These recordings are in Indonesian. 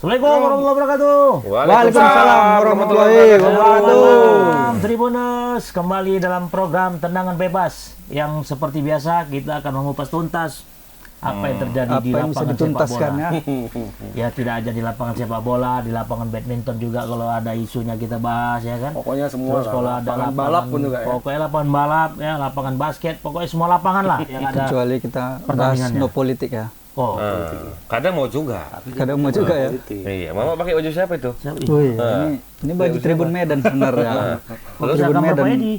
Assalamualaikum warahmatullahi wabarakatuh. Waalaikumsalam warahmatullahi wabarakatuh. Tribuners, kembali dalam program Tendangan Bebas yang seperti biasa kita akan mengupas tuntas apa yang terjadi di lapangan sepak bola. Ya tidak aja di lapangan sepak bola, di lapangan badminton juga kalau ada isunya kita bahas ya kan. Pokoknya semua. Terus kalau ada lapangan balap pun juga ya. Pokoknya lapangan balap ya, lapangan basket, pokoknya semua lapangan lah yang ada. Kecuali kita bahas no politik ya. Oh, kadang mau juga. Kadang mau juga ya. Iya, Mama pakai baju siapa itu? Wih, ini baju Tribun Medan sebenarnya. kalau bisa Tribun gambar Medan. Edi.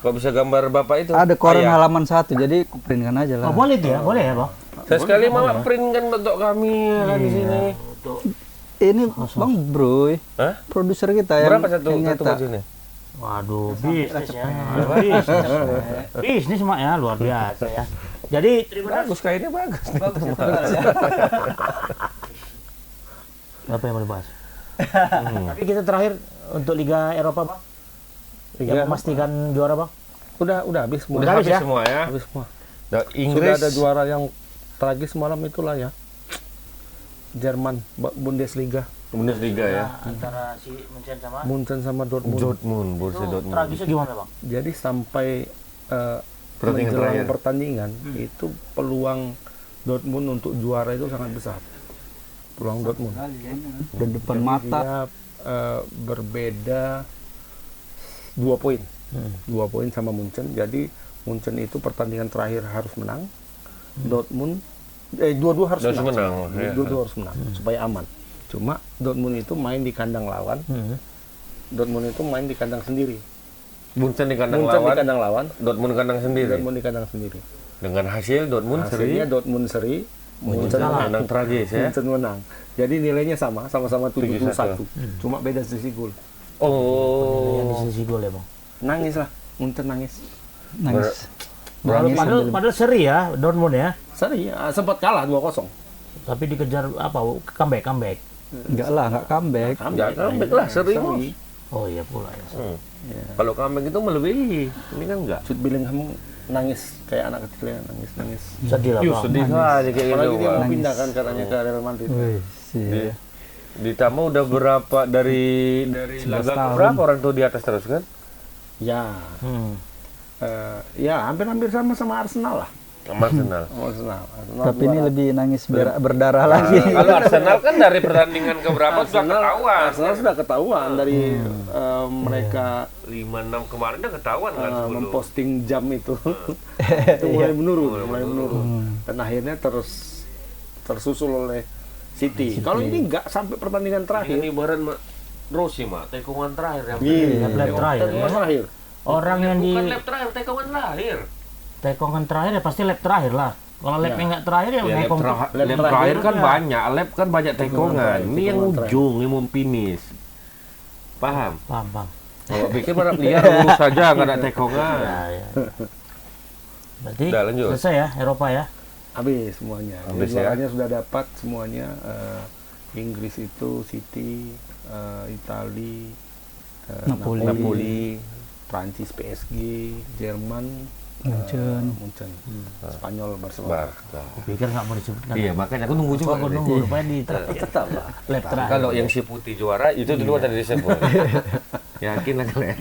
Kok bisa gambar Bapak itu? Ada koran Ayah. halaman 1, jadi printkan aja Oh, lah. boleh tuh ya, boleh ya, Bang. Sekali Mama print kan untuk kami kan di sini. Ini Bang Bro, Hah? produser kita yang Berapa satu yang satu nyetak. baju ini? Waduh, bisnis ya. Bisnis Mak ya, luar biasa ya. Jadi Bagus kainnya bagus. apa yang mau dibahas? Tapi kita terakhir untuk Liga Eropa, Bang. Yang memastikan juara, Bang. Udah habis semua. Udah habis ya? Semua ya. Habis semua. Nah, Sudah Inggris ada juara yang tragis malam itulah ya. Jerman Bundesliga, Bundesliga ya. Antara si Munchen sama Munchen sama Dortmund. Dortmund, Borussia itu Dortmund. tragisnya gimana, Bang? Jadi sampai Pertandingan menjelang terakhir. pertandingan itu peluang Dortmund untuk juara itu sangat besar. Peluang Dortmund. Dan depan mata. Dia berbeda 2 poin. 2 poin sama Munchen. Jadi Munchen itu pertandingan terakhir harus menang. Dortmund dua-dua harus Harus menang. menang, ya. Dua-dua harus menang supaya aman. Cuma Dortmund itu main di kandang lawan. Dortmund itu main di kandang sendiri. Munchen di kandang Munchen di lawan, kandang lawan. Dortmund kandang sendiri. Dortmund di kandang sendiri. Dengan hasil Dortmund Hasilnya seri, Dortmund seri, Munchen menang tragis ya. Munchen menang. Jadi nilainya sama-sama 71. Cuma beda selisih gol. Yang di Oh. sisi gol ya, Bang. Nangis lah, Munchen nangis. Nangis. Padahal seri ya Dortmund ya. Seri, sempat kalah 2-0. Tapi dikejar apa? Comeback. Enggak lah, enggak comeback. Ya, comeback lah, seri. Oh iya pula ya. Kalau comeback itu melebihi, ini kan enggak. Jude Bellingham nangis kayak anak kecil ya, nangis. Sedih lah, Bang. Sedih aja kayak gitu. Apalagi dia mau Bang. pindah kan katanya ke Real Madrid. Wih, sih. Ditambah udah berapa dari laga tahun. berapa orang tuh di atas terus kan? Ya, Hmm. ya hampir sama Arsenal lah. Sama Arsenal. Arsenal Tapi ini lebih nangis berdarah lagi. Kalau Arsenal kan dari pertandingan ke berapa sudah ketahuan. Arsenal sudah ketahuan dari mereka 5-6 kemarin udah ketahuan kan 10. memposting jam itu. Itu mulai menurun. Dan akhirnya tersusul oleh City. Kalau ini nggak sampai pertandingan terakhir. Ini ibarat Rossi mah, tekungan terakhir yang Lap terakhir ya. Terakhir. Orang yang di bukan lap terakhir, tekungan terakhir. tekongan terakhir ya pasti lap terakhir lah. Kalau lapnya nggak terakhir ya, Ya, nekong. lap terakhir terakhir kan ya. banyak, lap kan banyak tekungan. terakhir, Ini yang tekungan ujung, ini mau finish. Paham? Paham, Bang. Kalau pikir pada liar lurus saja nggak ada tekongan. Ya. Berarti Udah, lanjut. selesai ya Eropa ya. Habis semuanya. Habis Jadi ya. juaranya sudah dapat semuanya. Inggris itu City, Itali, Napoli. Prancis PSG, Jerman, Munchen. Spanyol Barcelona. Barca. Pikir nggak mau disebutkan. Iya, makanya aku nunggu juga. Aku nih. nunggu rupanya di Tetap lah. lap terakhir. Kalau yang si putih juara itu dulu tadi disebut. Yakin lah kalian.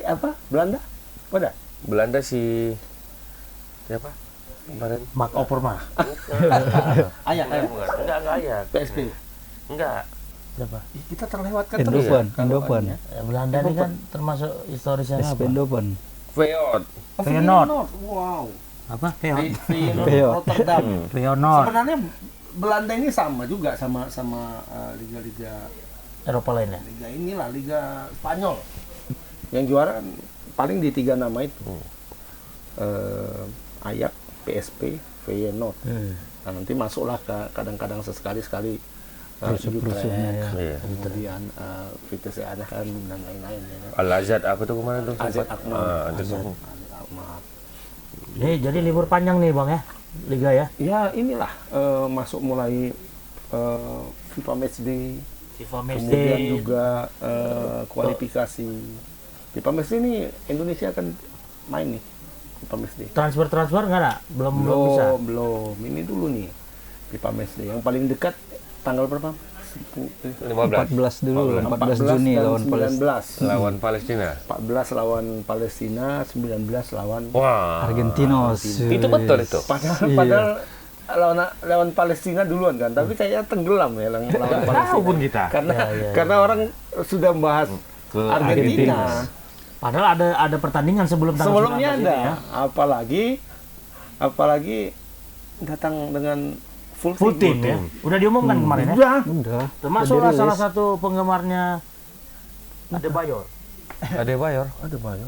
Apa? Belanda? Udah. Belanda si siapa? Kemarin Mark Overmars. Ayak. Enggak Ayak. PSP. Enggak. Siapa? Kita terlewatkan Eindhoven, terus ya. Eindhoven. Ya, Belanda ini kan termasuk historisnya apa? Eindhoven. Feyenoord. Feyenoord. Wow. Apa? Feyenoord. Feyenoord. Rotterdam. Feyenoord. Sebenarnya Belanda ini sama juga sama liga-liga Eropa lainnya. liga inilah liga Spanyol. Yang juara kan paling di 3 nama itu. Ajax, PSP, Feyenoord. Nah, nanti masuklah kadang-kadang sekali-sekali Rusuh-rusuhnya ya. Iya. kemudian Vitesse Arnhem dan lain-lain ya. Al-Azad apa tuh kemarin tuh? AZ Alkmaar. AZ Alkmaar. Jadi libur panjang nih Bang ya, Liga ya. Ya inilah masuk mulai FIFA Matchday, FIFA kemudian Matchday. juga kualifikasi. FIFA Matchday ini Indonesia akan main nih FIFA Matchday. Transfer nggak ada? Belum bisa. Belum. Ini dulu nih. Pipa Matchday. Yang paling dekat tanggal berapa? 15 14 dulu, 14 Juni dan lawan Palestina. 19. lawan Palestina. 14 lawan Palestina, 19 lawan Wah. Argentinos. Itu betul itu. padahal lawan Palestina duluan kan, tapi kayaknya tenggelam ya lawan Tahu Palestina. pun kita. Karena orang sudah bahas Ke Argentina. Padahal ada pertandingan sebelum tanggal Sebelumnya 19 ada, ini ya. apalagi datang dengan Full tim ya. Udah diumumkan kemarin ya. Udah. Termasuk salah satu penggemarnya Adebayor. Adebayor.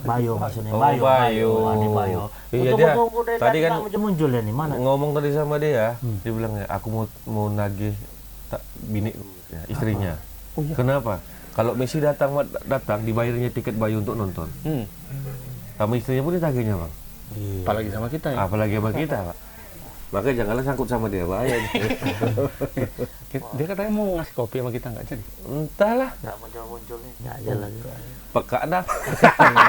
Bayo maksudnya. Oh, Bayo. Bayo. Adebayo. Iya, Tunggu dia tadi tadi kan muncul ya nih mana? ngomong tadi sama dia, dia bilang ya, aku mau nagih bini ya, istrinya. Kenapa? Kalau Messi datang dibayarnya tiket Bayu untuk nonton. Sama istrinya pun ditagihnya, Bang. Apalagi sama kita ya. Apalagi sama kita, Pak. Makanya janganlah sangkut sama dia, bahaya. Dia katanya mau ngasih kopi sama kita nggak jadi. Entahlah, Enggak muncul nih. Enggak jalan. peka dah.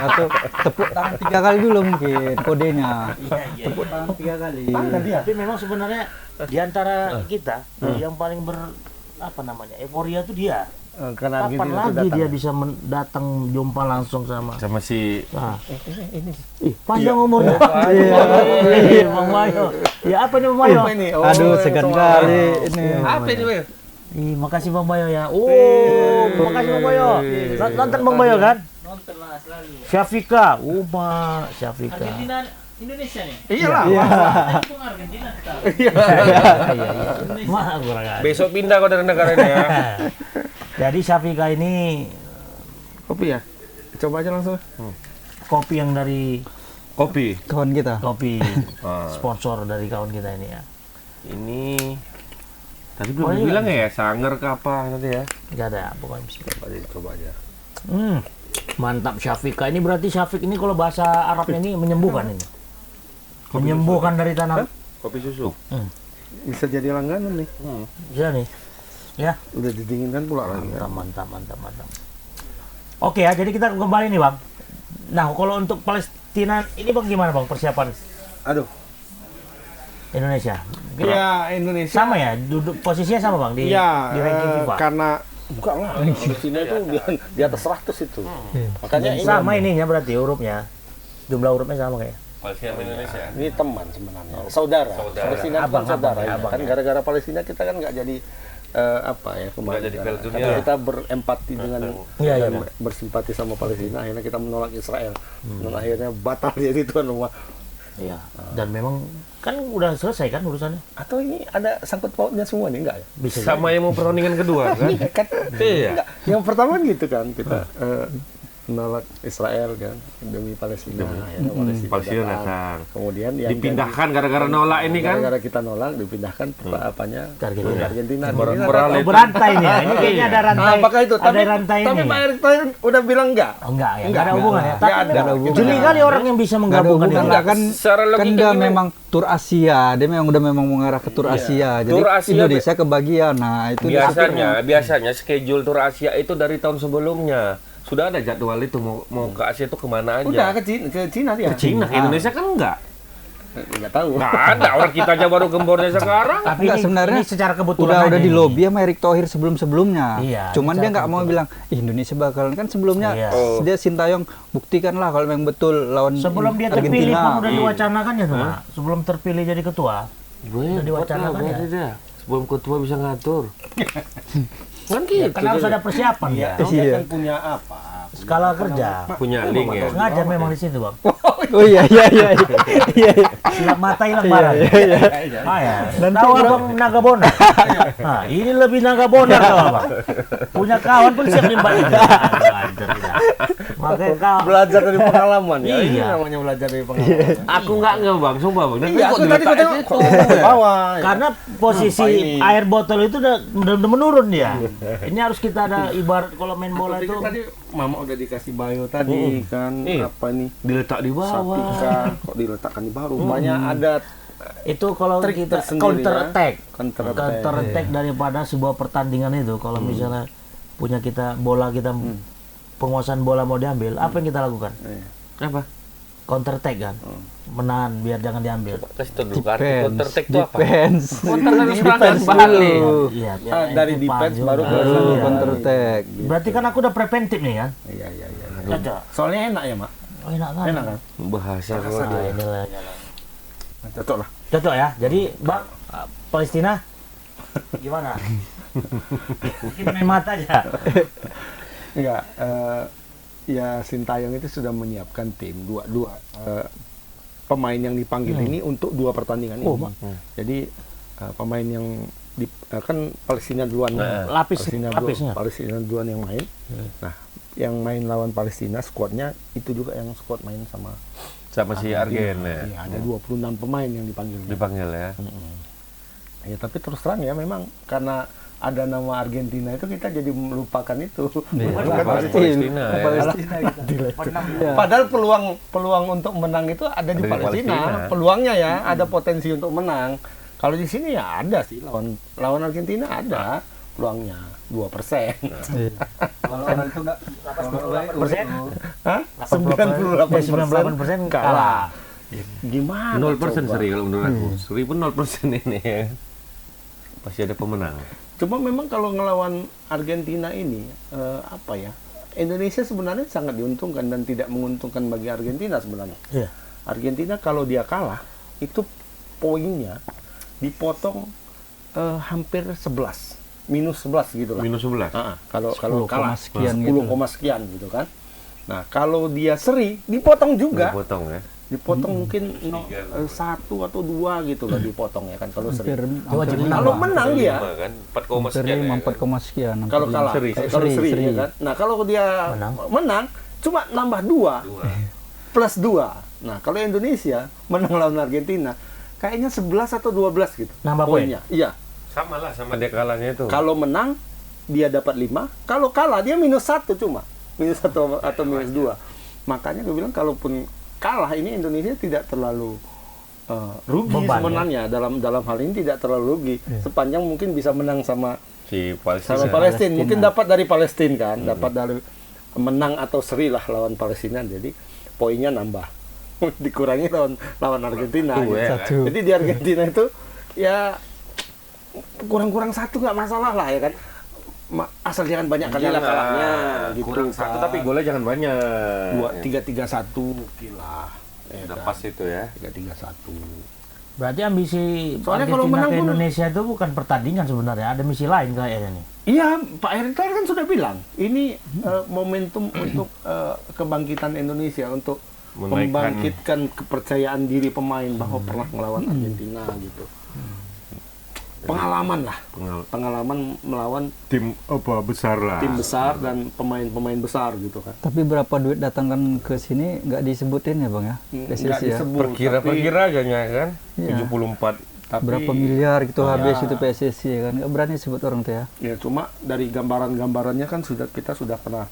Atau tepuk tangan 3 kali dulu mungkin kodenya. Iya. Tepuk tangan 3 kali. Tapi memang sebenarnya di antara kita yang paling euforia itu dia. Karena Kapan Argentina itu lagi datang. dia bisa datang jumpa langsung sama Sama si Nah. Panjang umurnya. Iya, Bang Mayo. Ya apa nih Bang Mayo? Apa ini? Oh, Aduh, segan kali ini. apa ini, Bang? Makasih Bang Mayo ya. Makasih Bang Mayo. Nonton Bang Mayo kan? Nonton lah selalu. Syafika. Syafika. Argentina Indonesia nih. Iyalah. Itu Argentina kita. Iya. Mah kurang aja. Besok pindah kau dari negara ini ya. Jadi Syafika ini Kopi ya? Coba aja langsung. kopi yang dari Kopi. Kawan kita. kopi Ah. sponsor dari kawan kita ini ya. Ini tadi belum iya. bilang ya, Sanger ke apa nanti ya? Enggak ada pokoknya. Coba aja. Mantap Syafika. Ini berarti Syafiq ini kalau bahasa Arabnya ini menyembuhkan ini. Menyembuhkan dari tanah. Kopi susu. Bisa jadi langganan nih. Bisa nih. Ya. Udah didinginkan pula lagi. Mantap. Oke ya, jadi kita kembali nih Bang. Nah, kalau untuk Palestina ini Bang gimana Bang persiapan Aduh. Indonesia? Ya Indonesia. Sama ya, duduk posisinya sama Bang di ranking FIFA. Karena bukan lah. Palestina itu di atas 100 itu. Makanya ini Sama ininya berarti hurufnya. Jumlah hurufnya sama kayak. Palestina sama Indonesia. ini teman sebenarnya. Saudara. Palestina itu kan saudara. Ya. abang Kan ya. gara-gara Palestina kita kan nggak jadi kemarin. jadi Piala Dunia. Karena kita berempati dengan Iya, dan iya. bersimpati sama Palestina, akhirnya kita menolak Israel. Dan akhirnya batal jadi tuan rumah. Iya. Dan memang kan udah selesai kan urusannya. Atau ini ada sangkut pautnya semua nih, enggak ya? Bisa Sama yang mau pertandingan kedua kan? Kan Iya. enggak. Yang pertama gitu kan kita menolak Israel kan demi Palestina. Akhirnya Palestina datang. Kemudian yang Dipindahkan gara-gara nolak ini kan? gara-gara kita nolak dipindahkan apanya Ke Argentina. ke Argentina. Beralih. Oh, berantai nih ya. Ini kayaknya ada rantai. Apakah itu? Ada rantai tapi ini. Pak Erick Thohir udah bilang enggak. Oh, enggak ya, enggak ada hubungan ya. Enggak Tapi ada memang hubungan. jeli kali orang yang bisa Nggak ada menggabungkan hubungan ini. lah kan. Secara Kan logika dia gini, memang tur Asia, dia udah mengarah ke tur Asia. Jadi Tur Asia Indonesia kebagian. Nah, itu biasanya schedule tur Asia itu dari tahun sebelumnya. Sudah ada jadwal itu mau ke Asia itu kemana aja. Udah ke Cina dia. Cina, ke Indonesia kan enggak. Enggak tahu. Nggak ada, orang kita aja baru gembornya sekarang. Tapi Enggak, ini, sebenarnya ini secara kebetulan udah aja di ini. lobby sama Erick Thohir sebelum-sebelumnya. Iya, Cuman dia secara nggak mau bilang Indonesia bakalan kan sebelumnya Iya. dia Sintayong buktikan lah kalau memang betul lawan Sebelum dia terpilih Argentina. pun udah diwacanakan ya tuh, Mak. Sebelum terpilih jadi ketua. Udah diwacanakan ya. dia. Sebelum ketua bisa ngatur. Kan gitu. Kan harus ada persiapan ya. Dia kan punya apa? Skala kerja. Punya link ya. Sengaja memang di situ, Bang. Oh iya. Silap mata hilang barang. Ah ya. Tahu Abang Naga Bonar? Nah, ini lebih Naga Bonar tahu Abang. Punya kawan pun siap nimba itu. Makanya kau Belajar dari pengalaman ya. Ini Iya. namanya belajar dari pengalaman. Aku nggak Bang, sumpah Bang. Dan Iya, kok aku tadi diletak kata di situ? ke bawah. karena posisi Apa ini? air botol itu udah menurun dia. Ini harus kita ada ibarat kalau main bola Aku itu pikir tadi mama udah dikasih bayo tadi kan Iya. apa nih? Diletak di bawah. Sapika kok diletakkan di bawah. Rupanya ada itu kalau trik kita tersendiri counter ya. attack. Counter Counter attack daripada sebuah pertandingan itu kalau misalnya punya kita bola kita penguasaan bola mau diambil, apa yang kita lakukan? Apa? counter attack kan. Menahan biar jangan diambil. Kasih tahu dulu arti counter attack itu apa? Defense. Counter harus serangan balik. Iya, Dari defense baru ke Baru serangan. counter attack. Berarti kan aku udah preventif nih kan. Iya. Cocok. Soalnya enak ya, Mak. Oh, enak kan? Enak kan? Bahasa Nah, kok. inilah. Cocok lah. Cocok ya. Jadi, Bang, Palestina gimana? Mungkin main mata aja. Enggak, ya Sintayong itu sudah menyiapkan tim dua pemain yang dipanggil ini untuk 2 pertandingan ini. Jadi pemain yang kan Palestina duluan, Lapisnya. Palestina duluan yang main. Nah, yang main lawan Palestina skuadnya itu juga yang skuad main sama Si Argen ya. Iya, ada 26 pemain yang dipanggil. Dipanggil ya. Ya, tapi terus terang ya memang karena ada nama Argentina itu kita jadi melupakan itu. Palestina ya. Palestina gitu. Padahal peluang untuk menang itu ada di Palestina. Peluangnya ya, ada potensi untuk menang. Kalau di sini ya ada sih lawan Argentina ada peluangnya 2%. Kalau orang itu enggak persen? Hah? 98% kalah. Gimana? 0% coba? seri kalau menurut aku. Seri pun 0% ini ya. Pasti ada pemenang. Cuma memang kalau ngelawan Argentina ini apa ya? Indonesia sebenarnya sangat diuntungkan dan tidak menguntungkan bagi Argentina sebenarnya. Iya. Argentina kalau dia kalah itu poinnya dipotong hampir 11, minus 11 gitu lah. Minus 11. Kalau 10, kalah sekian 10, gitu. sekian gitu kan. Nah, kalau dia seri dipotong juga. Potong ya. Dipotong mungkin 1 atau 2 gitu lah dipotong ya kan kalau seri. hampir Kalau menang dia kan 4, hampir sekian ya. 5, 4, sekian. kalau kalah Seri. kalau seri, Seri. ya kan. Nah, kalau dia menang cuma nambah 2 plus 2. Nah, kalau Indonesia menang lawan Argentina kayaknya 11 atau 12 gitu. Nambah poin? poinnya. Iya. Sama lah sama dia kalahnya itu. Kalau menang dia dapat 5, kalau kalah dia minus 1 cuma. Minus 1 atau minus 2. Makanya gue bilang kalaupun kalah ini Indonesia tidak terlalu rugi Beban, sebenarnya dalam hal ini tidak terlalu rugi sepanjang mungkin bisa menang sama si Palestina. Palestina. Mungkin dapat dari Palestina kan, dapat dari menang atau seri lah lawan Palestina, jadi poinnya nambah. Dikurangi lawan Argentina. Satu, ya, Satu. Jadi di Argentina itu ya kurang-kurang 1 nggak masalah lah ya kan. Asal jangan banyak kali lah kalahnya gitu. Kurang 1 tapi golnya jangan banyak. 3-3-1 gila. Udah pas itu ya. 3-3-1. Berarti ambisi Soalnya kalau Argentina menang ke pun- Indonesia itu bukan pertandingan sebenarnya, ada misi lain kayaknya nih. Iya, Pak Erick Thohir kan sudah bilang, ini momentum untuk kebangkitan Indonesia, untuk Menaikkan- membangkitkan kepercayaan diri pemain bahwa pernah melawan Argentina gitu. Pengalaman lah, pengalaman melawan Tim apa besar lah. tim besar dan pemain-pemain besar gitu kan. Tapi berapa duit datangkan ke sini nggak disebutin ya bang ya? Nggak PSSI ya. disebut, Perkira aja kan. Iya. 74. tapi Berapa miliar gitu habis ya. itu PSSI ya kan? Nggak berani sebut orang tuh ya. ya cuma dari gambaran-gambarannya kan kita sudah pernah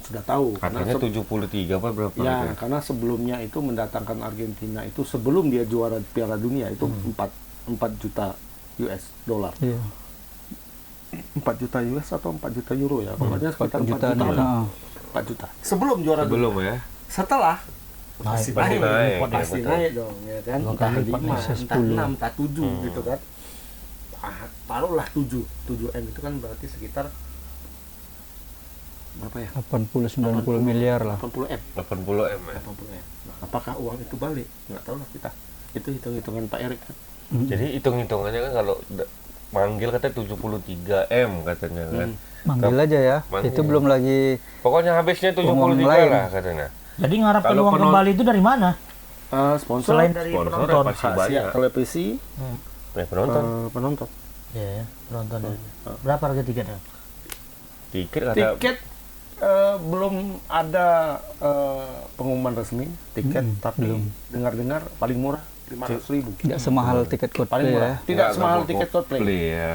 sudah tahu. Katanya 73 apa berapa Ya, gitu. karena sebelumnya itu mendatangkan Argentina itu sebelum dia juara Piala Dunia itu 4 juta US dollar. Iya. 4 juta US atau 4 juta euro ya. Pokoknya sekitar 4 jutaan, juta. ya. 4 juta. Sebelum juara dunia. Belum ya. Setelah Naik. Pasti naik, pasti ya, betul. naik dong ya kan. Dua Entah kali lipat, 5, bisa entah 10. 6, entah 7 gitu kan. Taruhlah 7 M itu kan berarti sekitar berapa ya? 80-90 miliar lah. 80 M. 80 M ya. 80 M. Nah, apakah uang itu balik? Nggak tahu lah kita. Itu hitung-hitungan Pak Erick kan. Jadi hitung-hitungannya kan kalau manggil katanya 73 M katanya kan. Manggil aja ya. Manggil. Itu belum lagi Pokoknya habisnya 73 Uang lain. lah katanya. Jadi ngarapkan Kalau uang penonton- kembali itu dari mana? Sponsor Selain dari Sponsor penonton. pasti banyak. televisi, Penonton. penonton. Ya, penonton. Berapa harga tiketnya? Tiket kata Tiket belum ada pengumuman resmi tiket, tapi dengar-dengar paling murah 500.000. tidak semahal tiket Paling Coldplay murah. ya. Tidak nggak semahal mau tiket Coldplay. ya.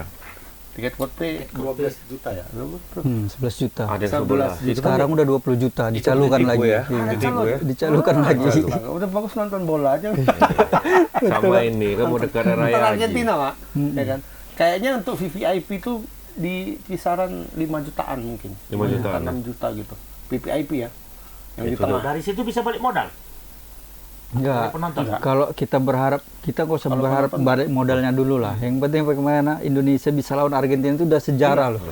Tiket Coldplay 12 juta ya. 11 juta. Ada 11 11. Sekarang udah 20 juta, dicalukan ditipu lagi. ya. Iya. Ditipu ya. Dicalukan lagi. Udah bagus nonton bola aja. Sama ini kan mau dekat Nonton raya lagi. Argentina, Pak. Ya kan? Kayaknya untuk VVIP itu di kisaran 5 jutaan mungkin. 5 jutaan, 6 juta gitu. VVIP ya. Yang di Itu tengah. Dari situ bisa balik modal. Enggak. penonton. Kalau kita berharap, kita nggak usah berharap balik modalnya dulu lah. Yang penting bagaimana Indonesia bisa lawan Argentina itu udah sejarah loh.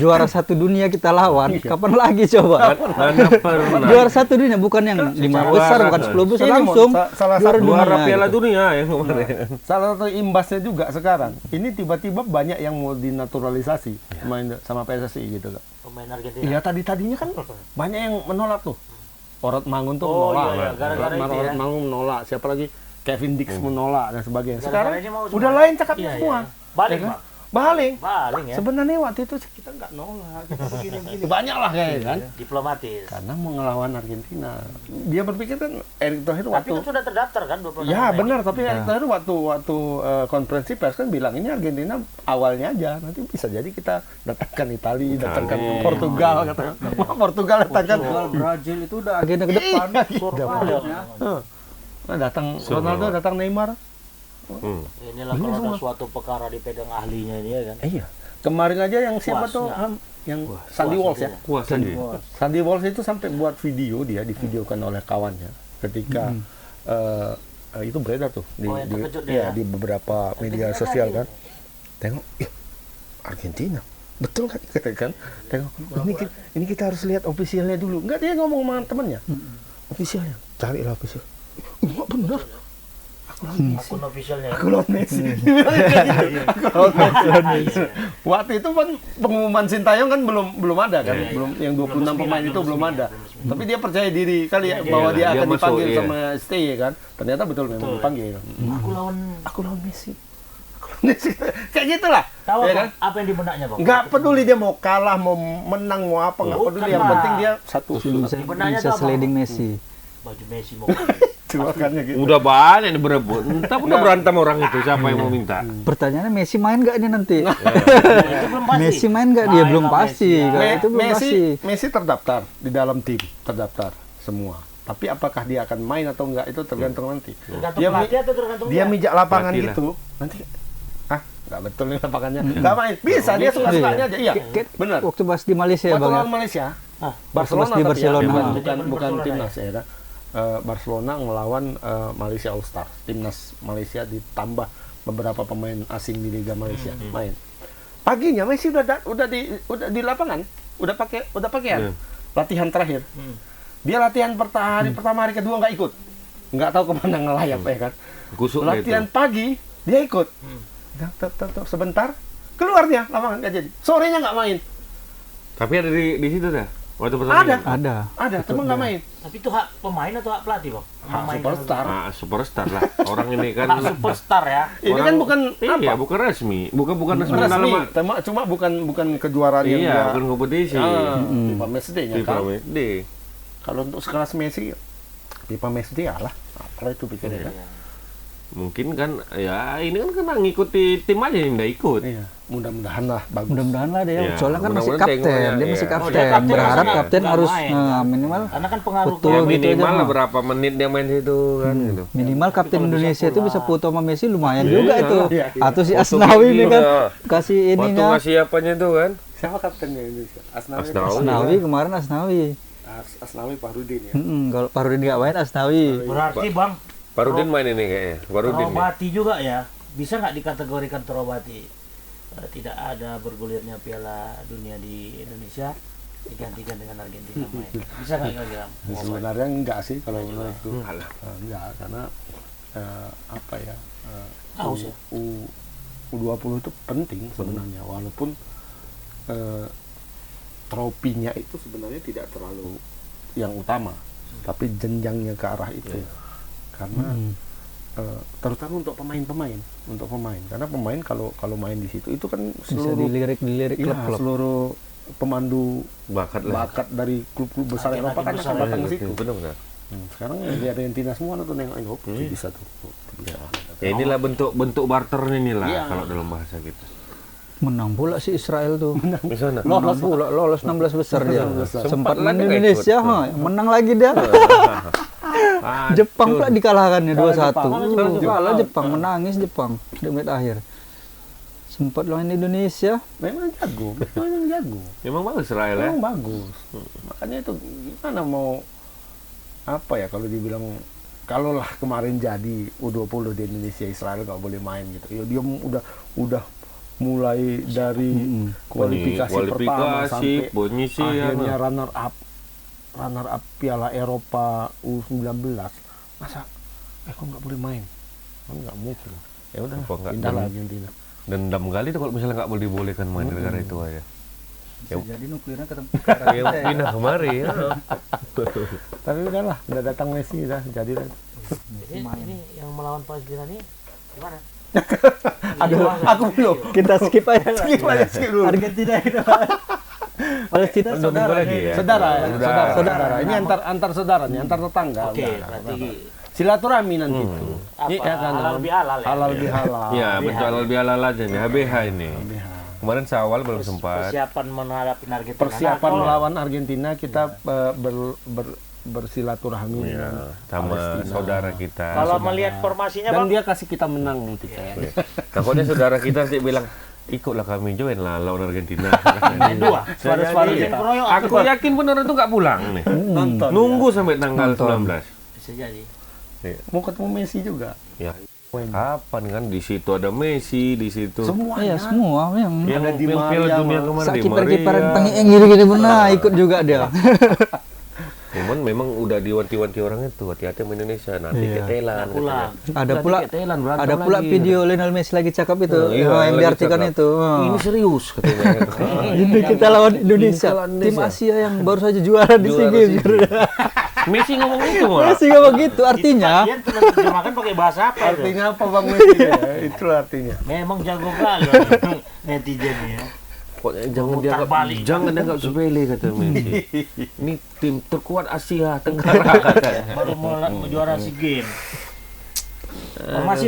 Juara satu dunia kita lawan. Kapan lagi coba? Mana pernah. Juara satu dunia bukan yang 5 besar, bukan 10 besar, Ini, Mon, langsung salah juara satu Juara dunia. Piala gitu. Dunia yang kemarin. Salah satu imbasnya juga sekarang. Ini tiba-tiba banyak yang mau dinaturalisasi main sama PSSI gitu kan. Pemain Argentina. Iya tadinya kan banyak yang menolak tuh. Orot Mangun tuh Oh, menolak. iya, gara-gara itu Orot ya. Mangun menolak. Siapa lagi? Kevin Dix menolak dan sebagainya. Gara-gara Sekarang ini mau udah semua. lain cakapnya Iya, semua. iya. Balik, Ya kan? Pak. Baling. Baling ya. Sebenarnya waktu itu kita nggak nolak. Kita begini-begini. Banyak lah kayak kan. Diplomatis. Karena mau ngelawan Argentina. Dia berpikir kan Erick Thohir Tapi waktu kan sudah terdaftar kan 20 ya benar, tapi Erick Thohir waktu konferensi pers kan bilang ini Argentina awalnya aja, nanti bisa jadi kita datangkan Italia, datangkan Portugal, katakan Portugal datangkan Brazil itu udah agenda ke depan. Nah, datang Ronaldo, datang Neymar. Inilah kalau ada suatu perkara dipegang ahlinya ini ya kan. Iya. Kemarin aja yang siapa tuh yang Sandy Walsh ya. Kuasa dia. Sandy Walsh itu sampai buat video, dia divideokan oleh kawannya ketika itu beredar tuh Oh, yang terkejut dia ya? di beberapa media sosial kan. Tengok, Argentina. Betul kan? Katakan, tengok. Ini kita harus lihat ofisialnya dulu. Enggak, dia ngomong sama temannya. Ofisialnya. Carilah ofisial. Enggak benar. Akun officialnya. Aku lawan Messi. Waktu itu kan pengumuman Sintayong kan belum ada kan, belum yang 26 pemain itu belum ada. Tapi dia percaya diri kali ya bahwa dia dia akan masuk, dipanggil iya. sama STY kan. Ternyata betul memang dipanggil. Aku lawan Messi. Messi. Kayak gitulah. tahu Ya apa, kan? apa yang di benaknya, Bang? Nggak peduli dia mau kalah, mau menang, mau apa, nggak Bukan, peduli. Yang Pak. penting dia satu. Bisa, Sebenarnya bisa tuh apa? sliding Messi. Baju Messi mau. Cuakannya gitu. Udah banyak yang berebut. Entah udah berantem orang itu siapa yang mau minta. Pertanyaannya Messi main nggak ini nanti? Itu belum pasti. Messi main nggak dia? Main Belum lah pasti. Messi, ya. Kalau itu belum pasti. Messi terdaftar di dalam tim, terdaftar semua. Tapi apakah dia akan main atau enggak itu tergantung nanti. Tergantung Dia pelatih atau tergantung dia mijak lapangan Pelatih lah. gitu, nanti nggak betul nih lapangannya, nggak main. Bisa dia suka-sukanya aja, iya. Benar. Waktu bahas di Malaysia ya Waktu bang. Ya? lawan Malaysia, Ah, Barcelona di tapi ya, Barcelona. bukan Barcelona timnas ya kan. Barcelona ngelawan Malaysia All Star, timnas Malaysia ditambah beberapa pemain asing di Liga Malaysia main. Paginya Messi udah di lapangan, udah pakaian. Latihan terakhir. Dia latihan hari pertama, hari kedua nggak ikut. Nggak tahu kemana ngelayap ya kan. Kusuk Latihan itu. pagi, dia ikut. Sebentar, keluarnya lapangan nggak jadi. Sorenya nggak main. Tapi ada di situ dah. Waktu pertandingan. Ada, cuma nggak main. Tapi itu hak pemain atau hak pelatih, Bang? Memainkan Superstar. Ah, superstar lah. Orang ini kan Hak superstar ya. Ini kan bukan iya, apa? bukan resmi. Bukan resmi. Resmi, dalam- cuma bukan kejuaraan yang Iya, dia bukan kompetisi. FIFA Matchday-nya FIFA kan. Matchday. Kalau untuk sekelas Messi, FIFA Matchday alah, apalah itu pikirnya kan. Mungkin kan ya ini kan kena ngikuti tim aja yang nggak ikut. Iya, mudah-mudahan lah bagus. Mudah-mudahan lah dia. Iya, Soalnya kan masih mudah-mudahan kapten. tengoknya, Dia iya. masih Oh, dia kapten. kapten Berharap masih kapten nggak harus main. minimal Karena kan pengaruh Betul. Ya gitu minimal aja, lah Mak. berapa menit dia main situ kan gitu. minimal kapten Indonesia itu bisa foto sama Messi lumayan juga itu. Iya, iya. Atau si Foto Asnawi gitu, nih kan ya. kasih Waktu ininya. ngasih apanya itu kan. Siapa kaptennya Indonesia? Asnawi. Asnawi kemarin Asnawi. Asnawi Fahrudin ya. Kalau Parudin nggak main Asnawi. berarti, Bang, Farudin main ini kayaknya. Farudin. Ya. terobati juga ya. Bisa nggak dikategorikan terobati? Tidak ada bergulirnya Piala Dunia di Indonesia digantikan dengan Argentina main. Bisa nggak kira-kira? Sebenarnya enggak sih kalau menurutku. Enggak lah. Enggak, karena apa ya? Haus ya? U20 itu penting sebenarnya, walaupun tropinya itu sebenarnya tidak terlalu yang utama, tapi jenjangnya ke arah itu. Karena terutama untuk pemain, karena pemain kalau main di situ itu kan Bisa seluruh dilirik iya, klub-klub. seluruh pemandu Bakat lah. bakat dari klub-klub besar Agen-agen Eropa kan besar akan datang ke situ. Benar-benar. Sekarang di Argentina semua tuh nengokin, oh bisa tuh. Bisa. Ya inilah bentuk barter inilah Iya. kalau dalam bahasa kita. Menang pula si Israel tuh. Di sana. Menang pula, lolos 16 besar dia. 16 Sempat lagi main nggak Indonesia, ikut. menang lagi dia. Jepang pula dikalahkannya 2-1. Kalah Jepang, menangis Jepang di menit akhir. Sempat lawan Indonesia. Memang jago, memang jago. Memang bagus Israel ya. Memang bagus. Makanya itu gimana mau apa ya kalau dibilang kalau lah kemarin jadi U20 di Indonesia, Israel nggak boleh main gitu. Ya, dia udah mulai dari kualifikasi pertama sampai akhirnya runner up Piala Eropa U19. Masa kok nggak boleh main? Kan nggak mungkin. Ya udah pindah lah Argentina. Dendam kali tuh kalau misalnya nggak boleh dibolehkan main negara itu aja. Bisa jadi nuklirnya ketemu Ya pindah kemari ya. Tapi udahlah, udah datang Messi udah jadi lah. Ini yang melawan Palestina ini gimana? Aku belum. kita skip aja lah. Skip dulu. Argentina itu Palestina saudara lagi ya. Saudara. Ini antar saudara nih, antar tetangga. Oke, Udah. berarti Silaturahmi nanti itu. apa, Ya kan, halal bihalal ya? halal bihalal. Ya, betul halal bihalal aja nih, HBH ini. Kemarin sawal belum sempat. Persiapan menghadapi Argentina. Persiapan Nah, melawan Argentina kita bersilaturahmi Ya, dengan sama Palestina. saudara kita. kalau melihat formasinya Dan Bang, dia kasih kita menang nanti kayak. Takutnya saudara kita sih bilang, ikutlah kami join lah lawan Argentina. dua. Suara-suara Jadi, kita. Aku yakin beneran itu nggak pulang nih. Nonton. Nunggu sampai tanggal 19. bisa jadi. Mau ketemu Messi juga. Ya. Kapan kan di situ ada Messi, di situ. Semuanya. ya semua yang Yang Ada Di Piala Maria, dunia kemarin di kiper-kiper Maria. yang gini-gini pernah ikut juga dia. Cuman memang udah diwanti-wanti orang itu, hati-hati sama Indonesia nanti Iya. ke Thailand. Pulang. Ada pula ada pula lagi. video Lionel Messi lagi cakap itu, Iya, yang lagi diartikan cakap. itu. Ini serius katanya. Ini kita lawan Indonesia, Kita lawan tim Indonesia. Asia yang baru saja juara di SEA Juara Games. SEA. Messi ngomong itu malah. Messi ngomong gitu, artinya Dia terjemahkan pakai bahasa apa itu? Artinya apa Bang Messi? Ya, itulah artinya. Memang jago kali netizen ya. Pokoknya Memutar balik. jangan dianggap sepele kata Messi. Ini tim terkuat Asia Tenggara katanya. Baru mau juara SEA Games.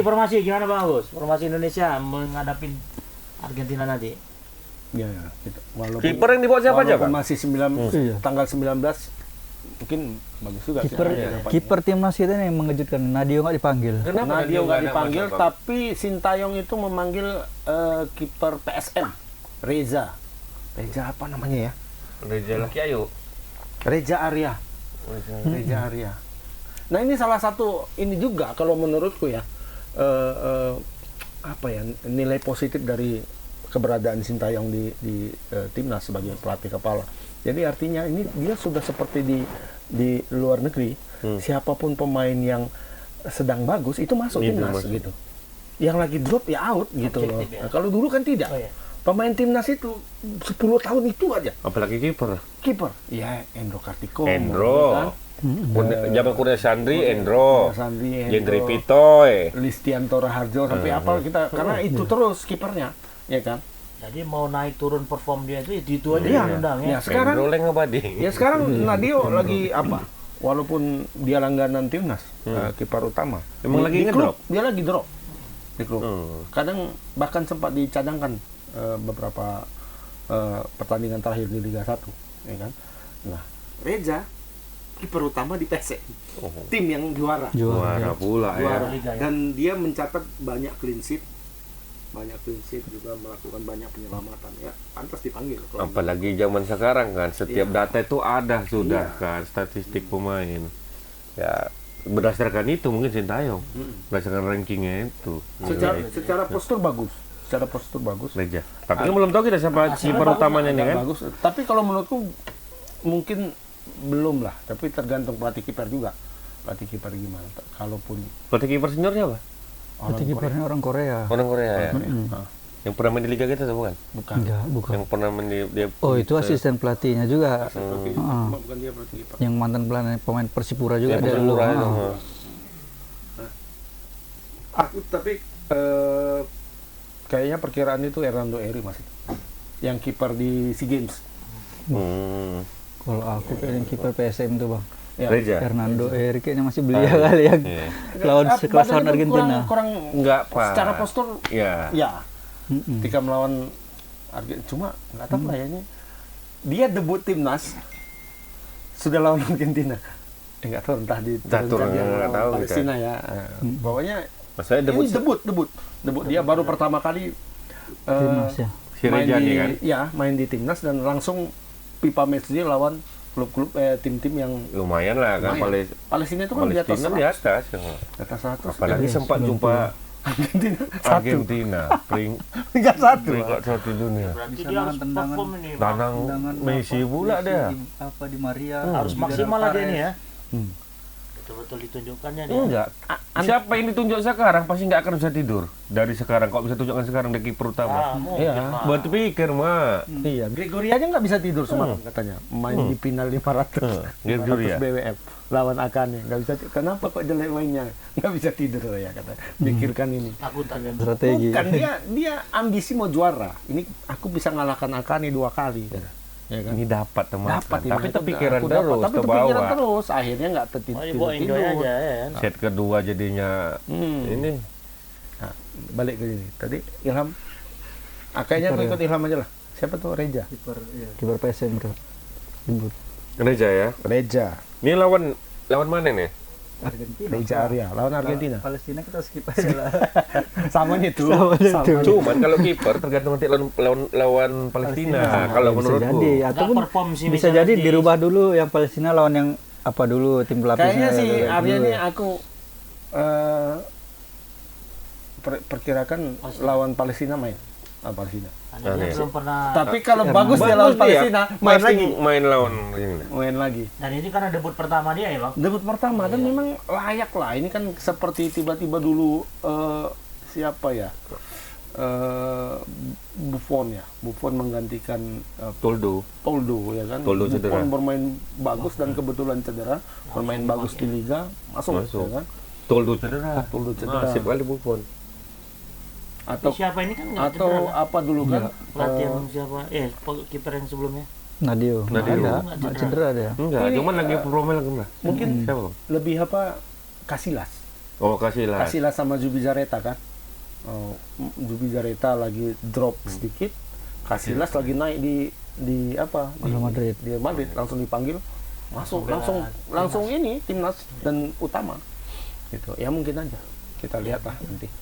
Formasi gimana Bang Agus? Formasi Indonesia menghadapi Argentina nanti. Ya, gitu. Walaupun Kiper yang dibawa siapa aja, walaupun Pak? masih Iya. tanggal 19 mungkin bagus juga sih. kiper kiper timnas kita yang mengejutkan, Nadio nggak dipanggil. Kenapa Nadio nggak ada dipanggil, masuk, Bang? tapi Sintayong itu memanggil kiper PSM Reza apa namanya ya? Reza Laki Ayu. Reza Arya. Reza Arya. Nah ini salah satu ini juga kalau menurutku ya apa ya nilai positif dari keberadaan Sintayong di timnas sebagai pelatih kepala. Jadi artinya ini dia sudah seperti di luar negeri, siapapun pemain yang sedang bagus itu masuk Itu timnas masuk. gitu. Yang lagi drop ya out gitu loh. Objektif ya. Nah, kalau dulu kan tidak. Oh, iya. Pemain timnas itu 10 tahun itu aja. Apalagi kiper. Kiper, ya Endro Kartiko. Endro. Zaman Kurnia Sandri, Endro. Sandri, Jendri Pitoy. Listianto Raharjo sampai apa kita karena itu terus kipernya, ya kan? Jadi mau naik turun perform dia itu aja Iya. diundang Ya, ya. sekarang Endro Leng Abadi. ya sekarang Nadio lagi apa? Walaupun dia langganan timnas, kiper utama. Emang lagi di klub, ngedrop? dia lagi drop di klub. Hmm. Kadang bahkan sempat dicadangkan beberapa pertandingan terakhir di Liga 1, ya kan? Nah, Reza kiper utama di PSM. Tim yang juara. Juara pula Juara. ya. Liga ya. Dan dia mencatat banyak clean sheet juga melakukan banyak penyelamatan ya pantas dipanggil kalau Apalagi zaman sekarang kan, setiap Iya. data itu ada sudah Iya. kan, statistik pemain. Ya, berdasarkan itu mungkin Sintayong. Berdasarkan rankingnya itu. secara postur bagus Reja. Tapi kan belum tahu kita siapa kiper utamanya nih kan. bagus tapi kalau menurutku mungkin belum lah tapi tergantung pelatih kiper juga gimana kalaupun Pelatih kiper senior siapa? Berarti kipernya orang Korea. Orang Korea ya. Nah, Yang pernah main di liga kita tuh bukan? bukan Bukan. Yang pernah main di dia. Oh, itu asisten pelatihnya juga. bukan dia pelatih kiper Yang mantan pemain Persipura juga Dia dia dulu. Persipura itu. aku tapi kayaknya perkiraan itu Hernando Eri masih yang kiper di SEA Games Kalau aku kayaknya kiper PSM tuh, Bang. ya. Reja. Fernando Eri kayaknya masih belia kali yang Iya. lawan sekelas lawan Badannya Argentina. kurang Enggak, Pak. secara postur Ya. ya ketika melawan Argentina cuma nggak tahu lah ya ini dia debut timnas sudah lawan Argentina nggak tahu entah di Catur, dia nggak lawan tahu Palestina ya pokoknya Saya debut debut debut dia baru pertama kali Timnas ya. si main Reja di nih kan. ya main di timnas dan langsung pipa match dia lawan klub-klub tim-tim yang Lumayan lah kan lumayan. Palestina itu kan di atas Palestina di 100. atas. Di atas 100. Apalagi sempat jumpa Argentina, Tingkat satu. peringkat 1 dunia. Berarti Bisa dia harus nahan tendangan. perform ini. Bang. Tanang Messi pula Messi, dia. di Maria Harus di maksimal lah dia Paredes. ini ya. Hmm. Betul-betul ditunjukkannya dia. Enggak. Siapa yang ditunjuk sekarang pasti nggak akan bisa tidur. Dari sekarang, kalau bisa tunjukkan sekarang dia kiper utama. Mungkin, Iya. Mak. Buat pikir, Mak. Iya, Gregory aja nggak bisa tidur semalam katanya. Main di final 500. Gregory 500 ya? BWF lawan Akane. Nggak bisa. Kenapa kok jelek mainnya? Nggak bisa tidur ya kata. Pikirkan ini. Aku tanya. Strategi. Bukan dia ambisi mau juara. Ini aku bisa ngalahkan Akane 2 kali. Ya kan? Ini dapat teman. Dapat ini, Tapi aku terpikiran dapat. terus Tapi ke kepikiran bawah. terus. Akhirnya nggak Oh, dibawa Indo tidur. aja ya kan. Set kedua jadinya ini. Nah, balik ke sini. Tadi Ilham. Kayaknya aku ikut Ilham aja lah. Siapa tuh Reja? Kiper PSM bro. Debut. Reja ya. Reja. Ini lawan mana nih? Argentina. Reja Arya lawan Argentina. Palestina kita skip aja lah. Sama itu. Cuman kalau kiper tergantung nanti lawan Palestina. Kalau bisa menurutku. jadi Nggak ataupun perform sih bisa misalnya jadi di- dirubah dulu yang Palestina lawan yang apa dulu tim pelapisnya. Kayaknya si dulu Arya ini ya. aku perkirakan lawan Palestina main. Palestina. Karena dia Oke. belum pernah. Tapi kalau Ya, bagus dia Bagus lawan dia. Palestina, main Pasti lagi. main lawan ini. Main lagi. Dan ini karena debut pertama dia ya bang. Debut pertama dan memang layak lah. Ini kan seperti tiba-tiba dulu siapa ya? Buffon ya. Buffon menggantikan Toldo. Toldo ya kan. Toldo cedera. Buffon bermain bagus dan kebetulan cedera, bermain bagus di liga, masuk. Masuk. Ya kan? Toldo cedera. Toldo cedera. Nasib kali Buffon. Atau Siapa ini kan nggak atau cedera, Bang? apa dulu kan? Pelatih yang siapa? Kiper yang sebelumnya. Nadio. Nadio. Ada, Nggak nggak cedera dia. Enggak, Ini, cuman lagi promel kan lah. Mungkin Siapa, Bang? lebih apa? Casillas. Oh, kasih lah. Casillas sama Zubizarreta kan. Oh, Zubizarreta lagi drop sedikit. Casillas lagi naik di apa? Real Madrid. Di Madrid langsung dipanggil. Masuk langsung ini timnas dan utama. Gitu. Ya mungkin aja. Kita lihat lah nanti.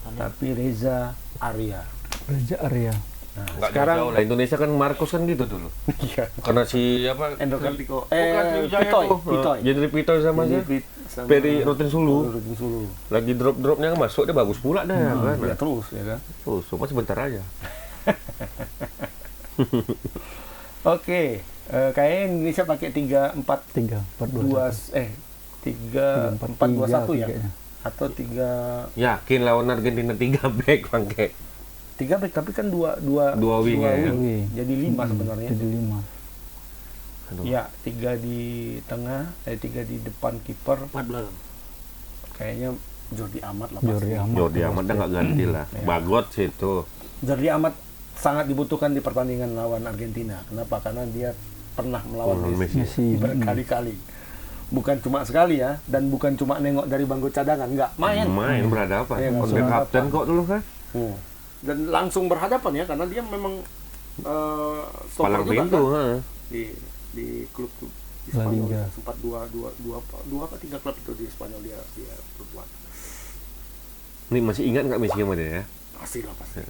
Tapi Reza Arya. Reja Arya. Nah, Enggak sekarang jauh lah. Indonesia kan Marcos kan gitu dulu. iya. Karena si apa? Endo Kartiko. Bukan, Sriwijaya tuh. Pitoy. Jadi Pitoy sama Jadi si Pit sama Peri Rotin Sulu. Rutin Sulu. Lagi drop-dropnya masuk dia bagus pula dah kan. Ya terus ya kan. Tuh, cuma sebentar aja. Oke, kayaknya Indonesia pakai 3-4-2 ya, kayaknya. atau 3 Yakin lawan Argentina 3 back pakai. 3 back tapi kan dua wing ya. Wing. jadi 5 sebenarnya. Jadi 5. Aduh. Ya 3 di tengah, 3 di depan kiper. 4 belakang. Kayaknya Jordi Amat lah pasti. Jordi Amat. Jordi Amat dah nggak ganti lah. Bagot situ. Jordi Amat sangat dibutuhkan di pertandingan lawan Argentina. Kenapa? Karena dia pernah melawan Messi Messi. berkali-kali. Bukan cuma sekali ya, dan bukan cuma nengok dari bangku cadangan, enggak, main. Main berhadapan. Iya, Udah langsung kapten kok dulu kan. Dan langsung berhadapan ya, karena dia memang stopper Palang juga pintu, kan? ha. Di klub di La Spanyol Liga. sempat dua apa 3 klub itu di Spanyol dia berbuat. Ini masih ingat nggak Messi sama dia ya? Pasti lah pasti.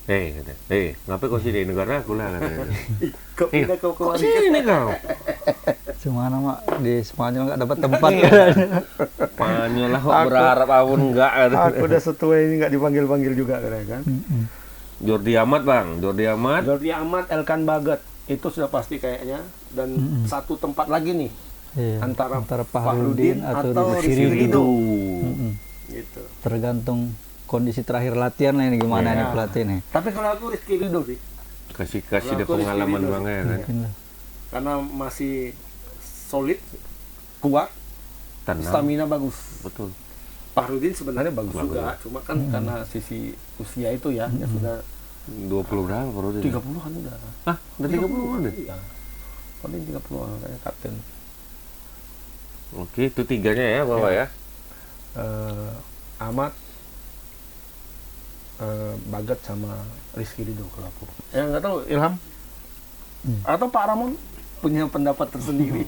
Kata, ngapa kau sini negara aku lah katanya. Kau pindah kau Kok kemari. sini kau? Semana mak di Spanyol nggak dapat tempat. Spanyol lah kok berharap awun enggak ada. Aku udah setua ini nggak dipanggil juga kan. Jordi Amat bang, Jordi Amat. Jordi Amat, Elkan Baget itu sudah pasti kayaknya, dan satu tempat lagi nih Iya, antara Fahrudin atau Rizky Ridho. Mm-mm. Gitu. Tergantung kondisi terakhir latihan lah ini gimana nih pelatih nih. Tapi kalau aku Rizky Ridho sih, Kasih dia Aku pengalaman Rizky bang ya kan. Mungkin lah. karena masih solid, kuat, Tenang. stamina bagus. Betul. Fahrudin sebenarnya bagus juga, cuma kan karena sisi usia itu ya, dia sudah 20 berapa baru dia? 30-an udah. Hah? Udah 30 udah? Iya. Paling 30-an kayaknya kapten. Oke, itu tiganya ya bawa ya. Amat, Baget sama Rizky Ridho kalau aku. Ya nggak tahu Ilham atau Pak Ramon punya pendapat tersendiri.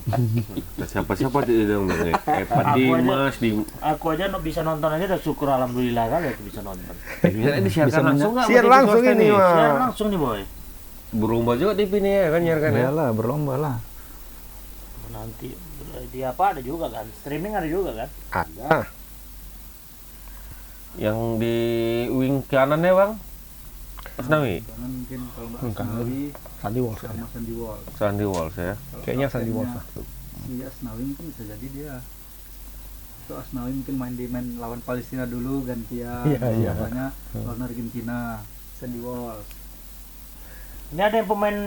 Siapa di dalam bang? Evan Dimas di. Aku aja bisa nonton aja udah syukur alhamdulillah kali aku bisa nonton. Ini disiarkan langsung nggak? Siar Berarti langsung swasta ini, nih? Mas. Siaran langsung nih boy. Berlomba juga TV nih ya kan nyiarkan ya. Iyalah berlomba lah. Nanti di apa ada juga kan? Streaming ada juga kan? Ada. Yang di wing kanan ya bang, Asnawi, Karena mungkin kalau nggak Bukan. Asnawi Sandy Walsh. sama Sandy Walsh. Sandy Walsh ya. Kalau Kayaknya Sandy Walsh kaptennya lah. Si Asnawi mungkin bisa jadi dia. Atau Asnawi mungkin main lawan Palestina dulu gantian. Iya, iya. Makanya lawan Argentina. Sandy Walsh. Ini ada yang pemain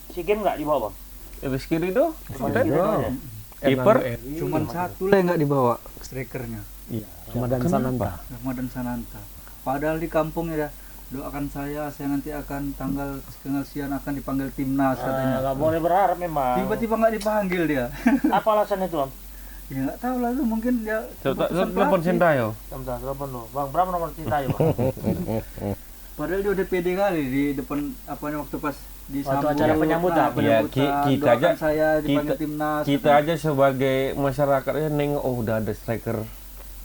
SEA Games nggak di bawah bang? Rizky Ridho, kapten. Iya. Kiper. Cuman satu lah yang nggak dibawa strikernya. Iya, Ramadan Sananta. Ramadan Sananta. Padahal di kampung ya, doakan saya nanti akan tanggal sekian akan dipanggil timnas katanya. Nggak boleh berharap memang. Tiba-tiba nggak dipanggil dia. Apa alasan itu bang? Ya nggak tahu lah itu mungkin dia Coba keputusan telepon pelatih. Sintayong. Sebentar, telepon dulu. Bang, berapa nomor cinta ya bang? Padahal dia udah pede kali di depan waktu pas disambut. Waktu acara penyambutan. Iya, kita doakan aja- saya dipanggil timnas. Kita aja sebagai masyarakatnya nengok, oh udah ada striker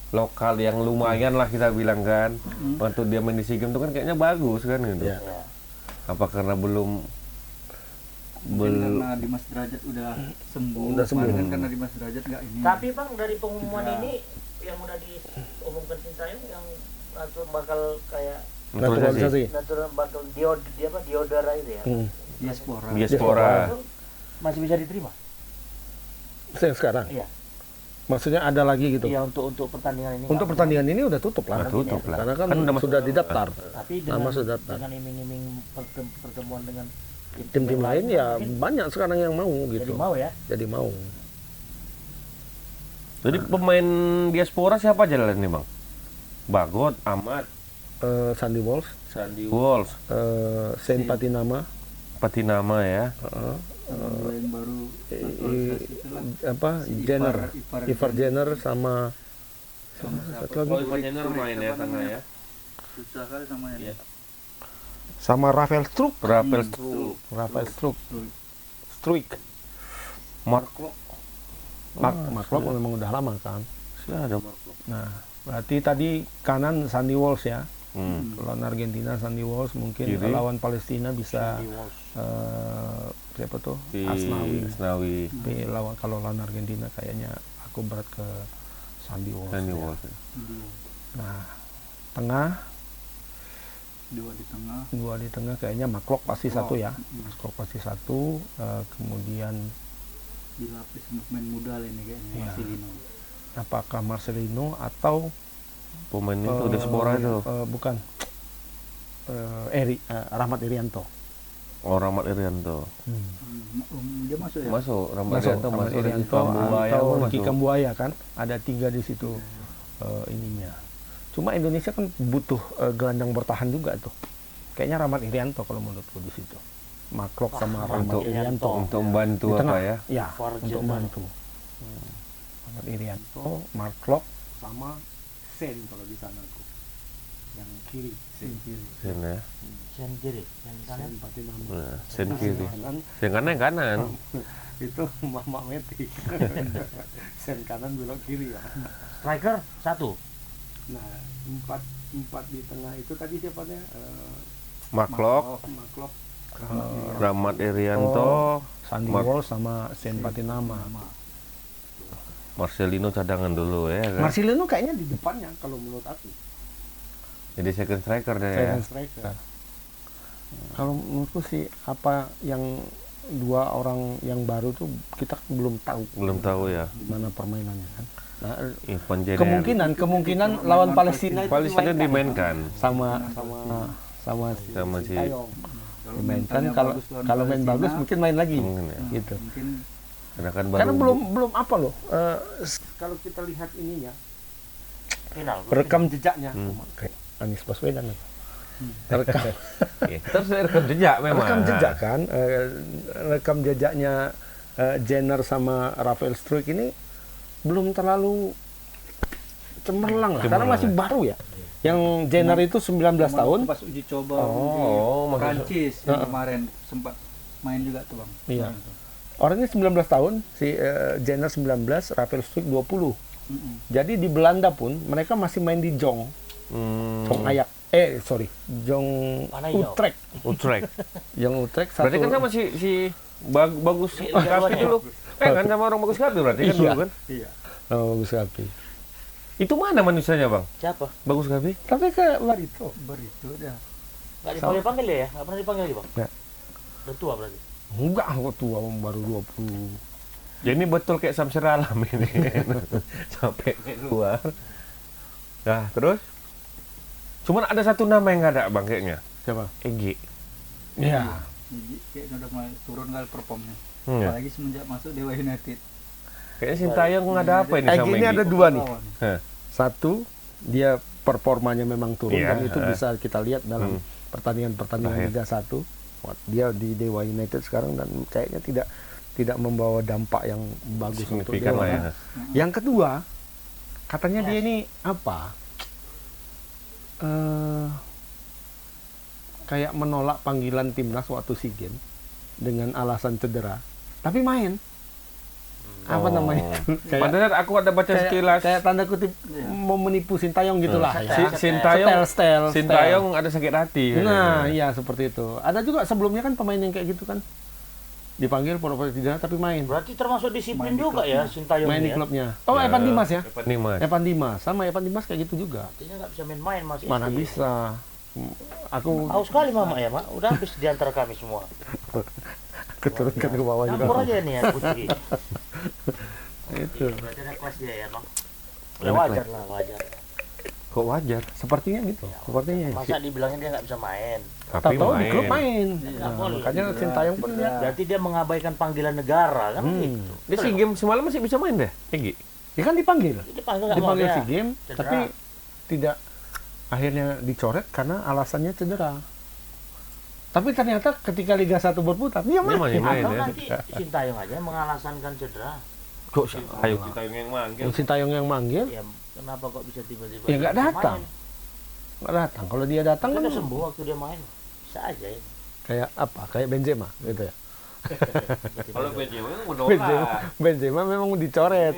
lokal yang lumayan lah kita bilang kan. Waktu dia main di SEA Games itu kan kayaknya bagus kan gitu. Iya. Apa karena belum Karena Dimas Derajat udah sembuh. Udah sembuh. Kemarin kan karena Dimas Derajat nggak ini. Tapi bang, dari pengumuman Iya. ini yang udah diumumkan Sintayong yang nanti bakal kayak Naturalisasi. natural bakal diodara itu ya. Diaspora. diaspora. Itu masih bisa diterima? Sekarang. Iya. Maksudnya ada lagi gitu. Iya, untuk pertandingan ini. Untuk nggak pertandingan ini udah tutup lah. Udah tutup lah. Karena kan, Kan udah masuk sudah didaftar. Tapi Nama sudah daftar. dengan iming-iming pertemuan dengan Tim-tim lain ya mungkin banyak sekarang yang mau jadi gitu. mau ya. Jadi mau. Jadi pemain diaspora siapa aja lah nih bang? Bagot, Ahmad, Sandy Walsh, Sandy Walsh, Saint Patinama, Patinama ya. Dua yang baru naturalisasi itu lah. apa Jenner, Ivar Jenner sama satu lagi main ya tengah ya. Susah kali sama Iya. sama Rafael Struik. Rafael Struik, Rafael Struik. Mark Mark Locke memang udah lama kan. sih ada Mark. Nah, berarti tadi kanan Sandy Walsh ya. Hmm. Lawan Argentina Sandy Walsh, mungkin Kiri. lawan Palestina bisa siapa tuh? Di Asnawi. Asnawi. Tapi kalau lawan Argentina kayaknya aku berat ke Sandy Walsh. Sandy ya. Walsh. Nah, tengah dua dua di tengah. di tengah kayaknya Mark pasti satu ya. Mark pasti satu. Kemudian Dilapis sama pemain muda lah ini kayaknya. Iya. Marcelino. apakah Marcelino atau Pemain itu diaspora itu. bukan Rahmat Irianto. Oh, Rahmat Irianto. Dia masuk ya. Masuk Rahmat Masuk Irianto Rahmat masuk Irianto Kambuaya atau pun Ricky masuk. Kambuaya kan. Ada 3 di situ ininya. Cuma Indonesia kan butuh gelandang bertahan juga tuh. Kayaknya Rahmat Irianto kalau menurutku di situ. Mark Locke sama Rahmat Untuk Irianto. untuk membantu Di tengah. apa ya? Ya, Forget untuk lah. membantu. Rahmat Irianto, Mark Locke sama Sen kalau di sana tuh. Yang kiri, Sen kiri. Sen ya. Sen kiri, sen kanan. Patinama. Nah, sen kiri. Kanan Sen kanan kanan. itu Mama Meti. Sen kanan belok kiri ya. Striker satu. Nah, empat di tengah itu tadi siapa nya? Mark Locke, Mark Locke, Rahmat Irianto, Sandy Mark- Walsh sama Sen Patinama. Marcelino cadangan dulu ya kan. Marcelino kayaknya di depannya kalau menurut aku. Jadi second striker deh ya. Second striker. Kalau menurutku sih apa yang 2 orang yang baru tuh kita belum tahu Belum tahu ya. mana permainannya kan. Nah, Ivan Jenner. kemungkinan lawan Palestina itu Palestina dimainkan. sama Sama si Sintayong. Kalau Dimainkan mentalnya kalau bagus lawan kalau main Palestina, bagus mungkin main lagi Mungkin ya. gitu. mungkin Karena kan baru Karena belum apa loh. Kalau kita lihat ininya Final. rekam jejaknya Hmm. Anies Baswedan. Rekam, Ya, kita harus rekam jejak memang. rekam jejak kan, rekam jejaknya Jenner sama Rafael Struik ini belum terlalu cemerlang lah, karena Cemerlang masih ya. baru ya. Yang Jenner itu 19 tahun. pas uji coba Oh, di maksud- Prancis yang kemarin sempat main juga tuh bang. Iya. Kemarin tuh. Orangnya 19 tahun, si Jenner 19, Rafael Struik 20. Jadi di Belanda pun mereka masih main di Jong Ayak. Jong Mana hijau? Utrecht. Utrecht. Jong Utrecht Berarti kan satu. sama si bagus Liga Kapi duanya. dulu. Kan sama orang Bagus Kapi berarti kan Iya. dulu kan? Iya. Oh, Bagus Kapi. Itu mana manusianya bang? Siapa? Bagus Kapi? Tapi ke Barito. Berito dia. Nggak dipanggil-panggil ya? Nggak pernah dipanggil lagi, Bang? Nggak. Udah tua berarti? Enggak, kok tua baru 20. Jadi ini betul kayak Samsir Alam ini. Sampai keluar. Nah terus? Cuman ada satu nama yang nggak ada bang kayaknya. Siapa? Egi. Iya. Jadi kayaknya udah mulai turun kali performnya. Ya. Apalagi semenjak masuk Dewa United. Kayaknya Sintayong ada apa ini Egi sama ini Egi? ada dua nih. Lawan. Hah. Satu, dia performanya memang turun Iya, dan itu bisa kita lihat dalam pertandingan-pertandingan Terakhir. Liga 1. Dia di Dewa United sekarang dan kayaknya tidak membawa dampak yang bagus untuk Signifikan Dewa. lah ya. Yang kedua, katanya dia ini apa? Kayak menolak panggilan timnas waktu SEA Games dengan alasan cedera, tapi main. Apa Oh. namanya? Padahal aku ada baca sekilas. kayak tanda kutip mau menipu Sintayong gitulah. ya. Sintayong, Setel. Sintayong ada sakit hati. Nah, iya seperti itu. Ada juga sebelumnya kan pemain yang kayak gitu kan. Dipanggil pura-pura cedera tapi main. Berarti termasuk disiplin juga ya Sintayong Main di ya? klubnya. Oh, Evan Dimas ya? Evan Dimas. Evan Dimas. Sama Evan Dimas kayak gitu juga. Artinya nggak bisa main-main Mas. Mana Isti. bisa. Aku Haus sekali Mama ya, Mak. Udah habis di antara kami semua. keturunkan ke bawah juga. Campur aja nih ya Putri. Itu. Berarti ada kelas dia ya, Bang. Ya wajar lah, wajar. Kok wajar? Sepertinya gitu. Sepertinya. Masa dibilangin dia nggak bisa main? Tapi Tahu di klub main. Nggak Nah, boleh. makanya Sintayong pun dia Berarti dia mengabaikan panggilan negara kan gitu. Dia SEA Games semalam masih bisa main deh, Egi. dia kan dipanggil. Dia panggil nggak mau Dipanggil dia. SEA Games, Cedera. tapi tidak akhirnya dicoret karena alasannya cedera. Tapi ternyata ketika Liga 1 berputar, dia main. Dia main Atau ya. nanti Sintayong aja mengalasankan cedera. Kok Sintayong yang manggil? Yang Sintayong yang manggil, Ya kenapa kok bisa tiba-tiba ya nggak dia datang. main? Nggak datang. Kalau dia datang Dia kan udah sembuh waktu dia main. Bisa aja ya. kayak apa? Kayak Benzema gitu ya. Kalau Benzema Benzema memang dicoret,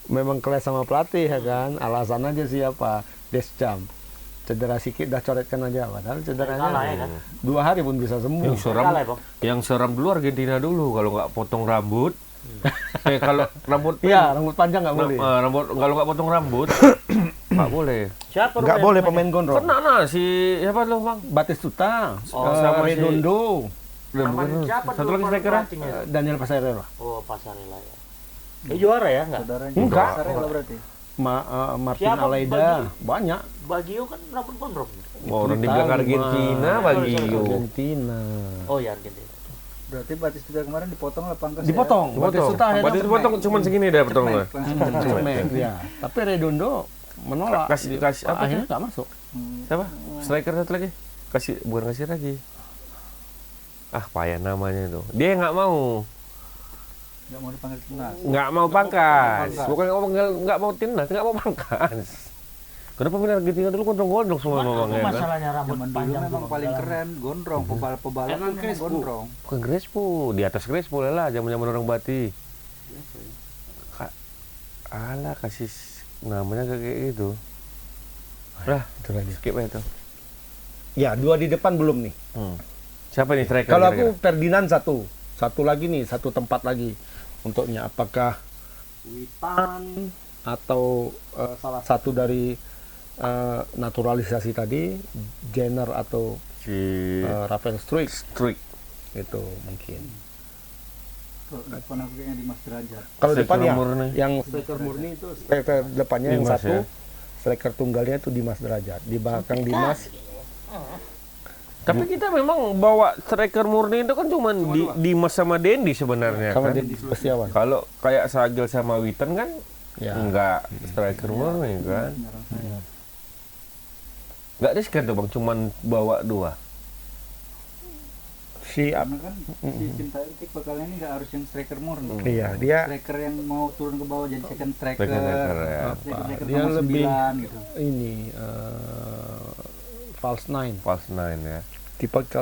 memang kelas sama pelatih ya kan. Alasan aja siapa? Deschamps. Cedera sedikit dah coretkan aja, padahal Kalah ya cederanya kan? 2 hari pun bisa sembuh. Yang seram, Kalah ya, Bang? yang seram dulu Argentina dulu kalau nggak potong rambut. Kalau rambut Iya, rambut panjang nggak boleh. rambut kalau nggak potong rambut nggak boleh. Siapa Nggak Ruben boleh namanya? pemain gondrong. Kena lah si siapa lo bang? Batistuta, sama si- Redondo, Namanya siapa Satu dulu lagi striker ya? pelatihnya? Daniel Pasarela. Oh, Pasarela ya. Dia juara ya enggak? Saudaranya. Enggak. Pasarela berarti. Martin Siapa Almeida, banyak. Bagio kan rambut gondrong. Orang dibilang Itali, Argentina mah. Bagio. Argentina. Oh ya Argentina. Berarti Batistuta kemarin dipotong lah pangkas. Dipotong. Ya? Batistuta akhirnya Berarti dipotong cuma segini deh potongnya. cemek, ya. Tapi Redondo menolak. Kasih apa? Akhirnya nggak masuk. Siapa? Striker satu lagi. Bukan kasih lagi. Ah payah namanya itu. Dia nggak mau. Nggak mau dipanggil timnas. Nggak mau pangkas. Bukan nggak mau timnas, nggak mau pangkas. Kenapa pemain Argentina dulu gondrong-gondrong semua memang ya kan? Masalahnya rambut Zaman dulu panjang memang tuh, paling dalam. keren, gondrong, pebalap Emang memang Crespo. gondrong. Bukan Crespo, di atas Crespo lah zaman-zaman orang Bati. Alah kasih namanya kayak gitu. Lah, Itu lagi. skip aja tuh. Ya, 2 di depan belum nih. Siapa nih striker? Kalau aku kira-kira? Ferdinand satu lagi nih, satu tempat lagi untuknya. Apakah Witan atau salah satu dari naturalisasi tadi, Jenner atau si Rafael Struijk Struijk. itu mungkin. Kalau depan aku kayaknya Dimas Derajat. Kalau Striker depan ya, murni. yang striker murni itu striker depannya yang Dimas, satu, ya? striker tunggalnya itu Dimas Derajat. Di belakang Dimas, Tapi kita memang bawa striker murni itu kan cuma di Mas sama Dendi sebenarnya sama kan. Deddy Setiawan. Kalau kayak Sagel sama Witan kan Ya. enggak striker murni kan. Penyerang saya. Enggak riskan tuh Bang, cuman bawa 2. Si Karena kan si Sintayong tipe kali ini nggak harus yang striker murni. iya, dia Striker yang mau turun ke bawah jadi second striker. Second striker, ya. Striker Dia nomor lebih 9 gitu. ini false nine. False 9 ya.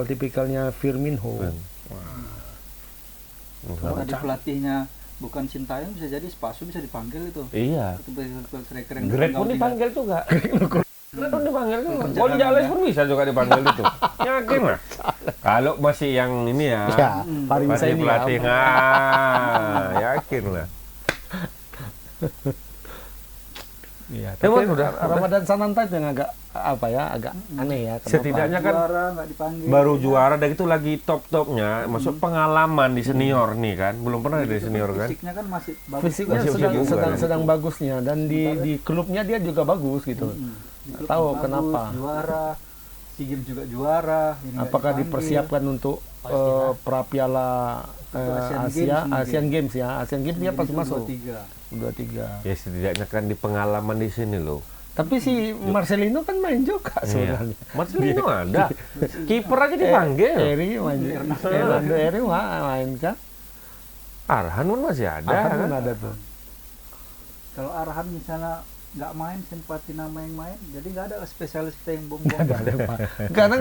Tipikalnya Firmino. Ben. Kalau tadi pelatihnya bukan Sintayong bisa jadi Spasu bisa dipanggil itu. Iya. Itu striker yang Greg kalau pun tidak- dipanggil juga. Kenapa dipanggil kan? Gonzales pun bisa juga dipanggil itu. Yakin lah. Kalau masih yang ini ya, Ya, Farim masih Saini pelatih, ya. yakin lah. Iya, Emang tapi udah Ramadan Sananta itu yang agak apa ya, agak aneh ya. Kenapa? Setidaknya kan Juara nggak dipanggil. baru juara dan itu lagi top-topnya, masuk pengalaman di senior nih kan, belum pernah di senior kan. Fisiknya kan masih bagus. Fisiknya Masih sedang, juga, sedang, kan? sedang bagusnya dan di klubnya dia juga bagus gitu. Di klub Tahu bagus, kenapa? Juara. SEA Games juga juara. Ini nggak Apakah dipanggil. dipersiapkan untuk pra piala Untuk Asian Asia, Games mungkin. Asian Games ya. Asian Games dia pasti Itu masuk. 23. 23. Ya setidaknya kan di pengalaman di sini loh. Tapi si Marcelino kan main juga sebenarnya. Marcelino ada. Kiper aja dipanggil. Eri main juga. Hernando Eri main kan. Arhan pun masih ada. Arhan kan? ada tuh. Kalau Arhan misalnya nggak main, simpati nama yang main, jadi nggak ada spesialis kita yang bom Nggak ada, Pak. Karena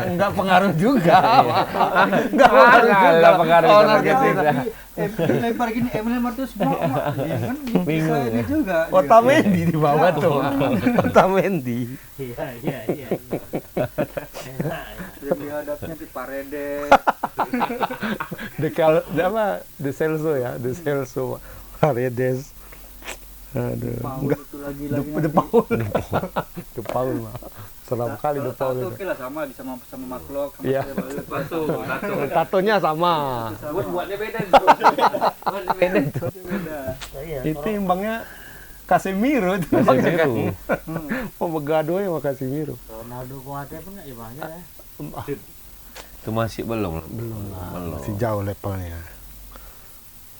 nggak pengaruh juga. Nggak pengaruh juga. Nggak pengaruh Oh, sama nanti Argentina. ada. Tapi lempar gini, Emil Martinez mau ya kan bisa Bingung ini ya. juga. Otamendi di bawah tuh. Otamendi. Iya, iya, iya. Enak. Yang dihadapnya di Paredes. De Celso ya, De Celso, Paredes. Aduh, Paul enggak. itu lagi De Paul. De Paul mah. Seram kali De Paul itu. Oke lah sama bisa sama Mark Iya. Tato. Tatonya sama. Buatnya beda tuh. Buatnya beda tuh. Iya, Itu imbangnya Casemiro itu imbangnya kan. Casemiro. Mau begado ya sama Casemiro. Ronaldo Koate pun nggak dipanggil ya. Itu masih belum. Masih jauh levelnya.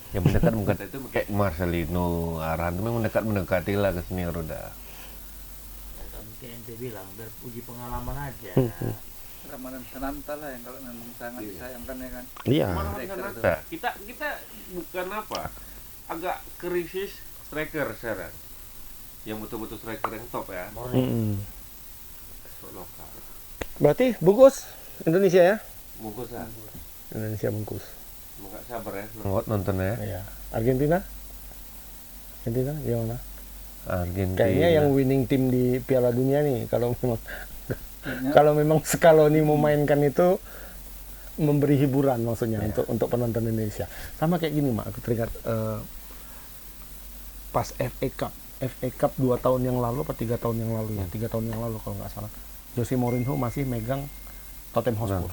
Yang mendekat itu kayak Marcelino, Arhan itu memang mendekati lah ke senior udah. Kan kayak ente bilang, biar uji pengalaman aja. Ramadan Sananta lah yang kalau memang sangat disayangkan ya kan. Iya. Nah, kita bukan apa, agak krisis striker sekarang. Yang betul-betul striker yang top ya. Lokal. Berarti bungkus Indonesia ya? Bungkus lah. Indonesia bungkus. Nggak sabar ya nontonnya ya. Iya. Argentina? Argentina gimana? Argentina. Kayaknya yang winning tim di Piala Dunia nih kalau memang Kayaknya kalau memang Scaloni memainkan itu memberi hiburan maksudnya untuk penonton Indonesia. Sama kayak gini, Mak, aku teringat pas FA Cup 2 tahun yang lalu atau 3 tahun yang lalu ya, 3 tahun yang lalu kalau nggak salah. Jose Mourinho masih megang Tottenham Hotspur.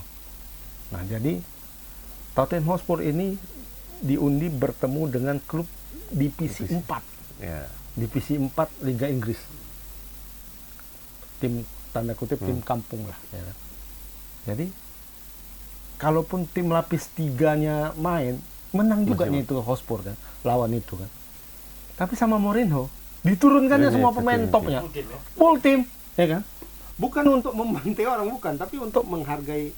Nah, jadi Tottenham Hotspur ini diundi bertemu dengan klub divisi 4. Ya. Divisi 4 Liga Inggris. Tim tanda kutip tim kampung lah ya kan? Jadi kalaupun tim lapis 3-nya main, menang juga nih itu Hotspur kan, lawan itu kan. Tapi sama Mourinho diturunkannya semua pemain topnya. Full tim, ya kan? Bukan untuk membantai orang, bukan, tapi untuk menghargai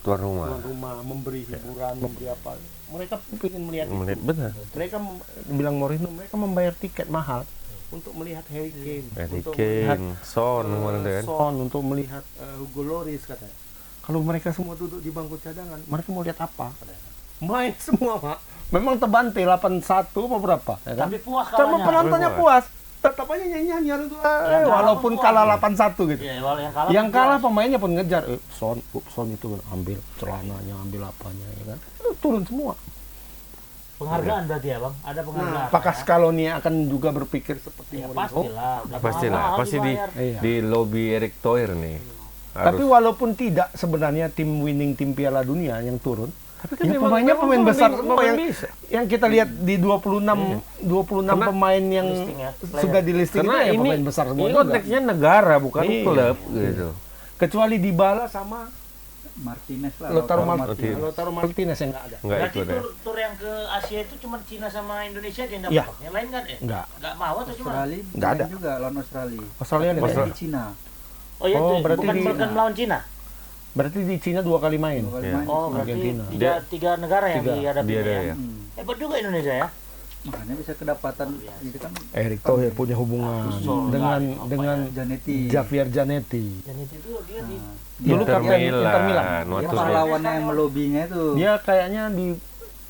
Tuan rumah. tuan rumah, memberi hiburan, memberi apa. Mereka ingin melihat itu. Menit benar. Mereka bilang Mourinho, mereka membayar tiket mahal untuk melihat Harry Kane, Harry untuk melihat Kane, Son kemarin tuh kan. Son, untuk melihat Hugo Lloris katanya. Kalau mereka semua duduk di bangku cadangan, mereka mau lihat apa? Main semua, Pak. Memang terbantai 8-1 apa berapa, ya kan? Tapi puas Sama kalahnya. penontonnya puas. Tetap aja nyanyi-nyanyian itu, walaupun kalah 8-1 gitu. Iya, walau yang kalah. Yang pun kalah puas. pemainnya pun ngejar, Son itu ambil celananya, ambil apanya, ya kan? Turun semua. Penghargaan berarti ya, Bang? Ada penghargaan. Nah, apakah Scaloni akan juga berpikir seperti Ya, Mourinho? pastilah. Udah Pastilah, mahal pasti di dibayar. Iya. di lobby Erick Thohir nih. Tapi Harus. walaupun tidak sebenarnya tim winning tim Piala Dunia yang turun, Tapi ya pemainnya pemain besar semua yang kita lihat di 26 Karena pemain yang listing ya, player. sudah di listing karena itu ya ini pemain besar semua ini juga. konteksnya negara bukan Iya. klub gitu. Kecuali Dybala sama Martinez lah. Lautaro Martinez. Martinez yang nggak ada. Enggak Berarti ikut ya. tur yang ke Asia itu cuma Cina sama Indonesia aja yang dapat. Iya. Bang? Yang lain kan ya? Nggak. Nggak mau atau cuma? Australia Nggak ada. main juga lawan Australia. Australia Tapi ada. di Cina. Oh iya, Oh, tuh, berarti bukan melawan Cina. Berarti di Cina 2 kali main. Dua kali Iya. main Oh, di Cina. berarti Argentina. tiga negara yang Tiga. dihadapi Dia ada ya. ya. Hebat juga Indonesia ya. Makanya bisa kedapatan itu kan Erick Thohir punya hubungan dengan Zanetti. Javier Zanetti. Dan itu dia di Dulu Inter kapten Inter Milan. Dia waktu Iya, pahlawannya yang melobinya itu. Dia kayaknya di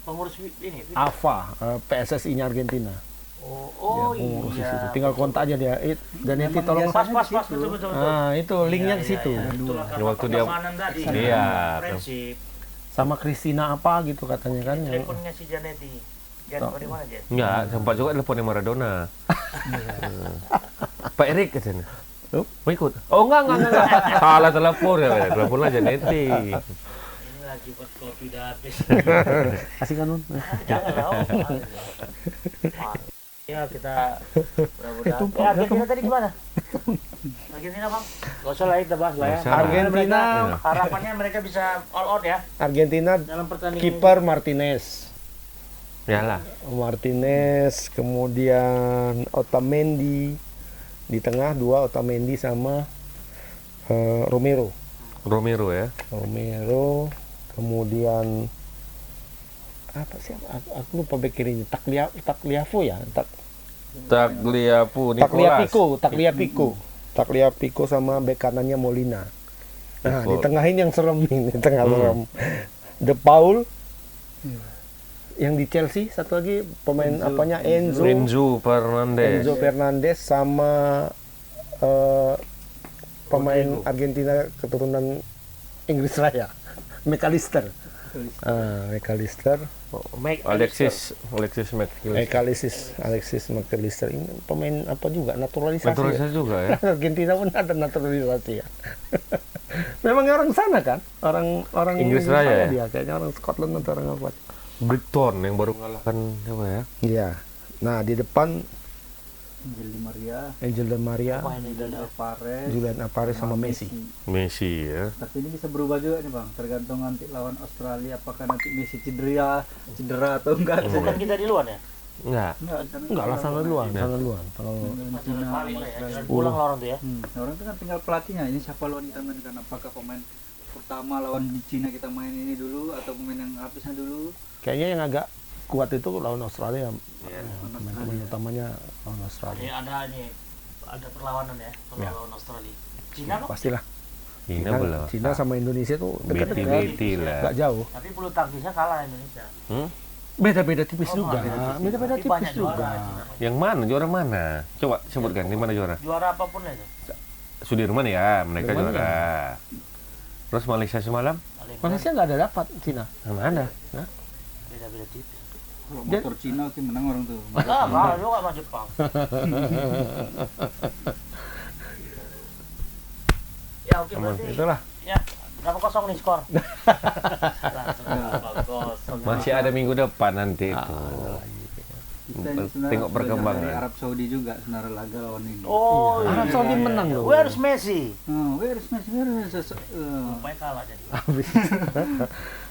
pengurus ini. AFA, PSSI-nya Argentina. Oh Pengurus di iya. situ. Tinggal kontak aja dia. Zanetti tolong. Pas betul. Nah, itu linknya ke situ. Itulah Ya, waktu dia- keamanan tadi. Iya. Prinsip. Sama Christina apa gitu katanya kan. yang- Teleponnya si Janetti. Jan, dari mana Jan? Enggak, sempat juga teleponnya Maradona. Pak Erik katanya. Mau ikut? Oh enggak. Salah telepon ya, telepon aja Neti. Ini lagi buat kopi udah habis. Kasih kan Nun. Jangan lah. Ya kita mudah-mudahan. Argentina tadi gimana? Argentina bang? Gak usah lah kita bahas lah ya. Nggak usah. Argentina. Harapannya mereka bisa all out ya Argentina dalam pertandingan. kiper Martinez. Yalah. Martinez, kemudian Otamendi di tengah dua Otamendi sama Romero. Romero ya. Romero, kemudian apa sih? Aku lupa bek kirinya. Tagliafo ya. Tagliafico, Nicolas. Tagliafico sama bek kanannya Molina. Nah, Betul. di tengah ini yang serem ini, tengah serem. De Paul. Yang di Chelsea satu lagi pemain apanya Enzo Fernandez sama pemain Argentina keturunan Inggris Raya, McAllister. McAllister. Alexis McAllister ini pemain apa juga naturalisasi. Naturalisasi juga ya. Argentina pun ada naturalisasi ya. Memang orang sana kan, orang Inggris Raya ya? Dia kayaknya orang Scotland atau orang apa. Brighton yang baru ngalahkan siapa ya? Iya. Nah, di depan Angel Di Maria, Julian Alvarez sama Messi. Messi ya. Tapi ini bisa berubah juga nih bang, tergantung nanti lawan Australia apakah nanti Messi cedera atau enggak. Bukan kita di luar ya? Enggak. Enggak lah, sana duluan. Kalau Masih balik lah ya. Jangan pulang lah orang tuh ya. Orang itu kan tinggal pelatihnya. Ini siapa lawan kita mainkan? Apakah pemain pertama lawan di Cina kita main ini dulu atau pemain yang habisnya dulu? kayaknya yang agak kuat itu lawan Australia. Pemain utamanya lawan Australia. Ada perlawanan ya kalau Ya. lawan Australia. Cina kok? Pastilah. Cina belum. Cina sama Indonesia tuh dekat-dekat. Beti lah. Enggak jauh. Tapi bulu tangkisnya kalah Indonesia. Beda-beda tipis Oh, juga. Beda-beda Tapi tipis banyak juga. juara Cina. Yang mana? Juara mana? Coba sebutkan di mana juara? Juara apapun itu. Sudirman ya, mereka Sudirman juara. Terus Malaysia semalam? Malaysia nggak ada dapat Cina. Mana ada? Beda-beda tipis. Kalau motor Cina sih menang orang tuh. Kalah juga sama Jepang. Ya oke berarti. Itulah. Ya, berapa kosong nih skor? Langsung 2-0. Masih ada minggu depan nanti itu. Kita ini sebenarnya Tengok belajar perkembangan. dari Arab Saudi juga sebenarnya laga lawan ini. Oh, Arab iya, Saudi iya, menang iya. loh. Where's Messi? Where's Messi? Rupanya kalah jadi.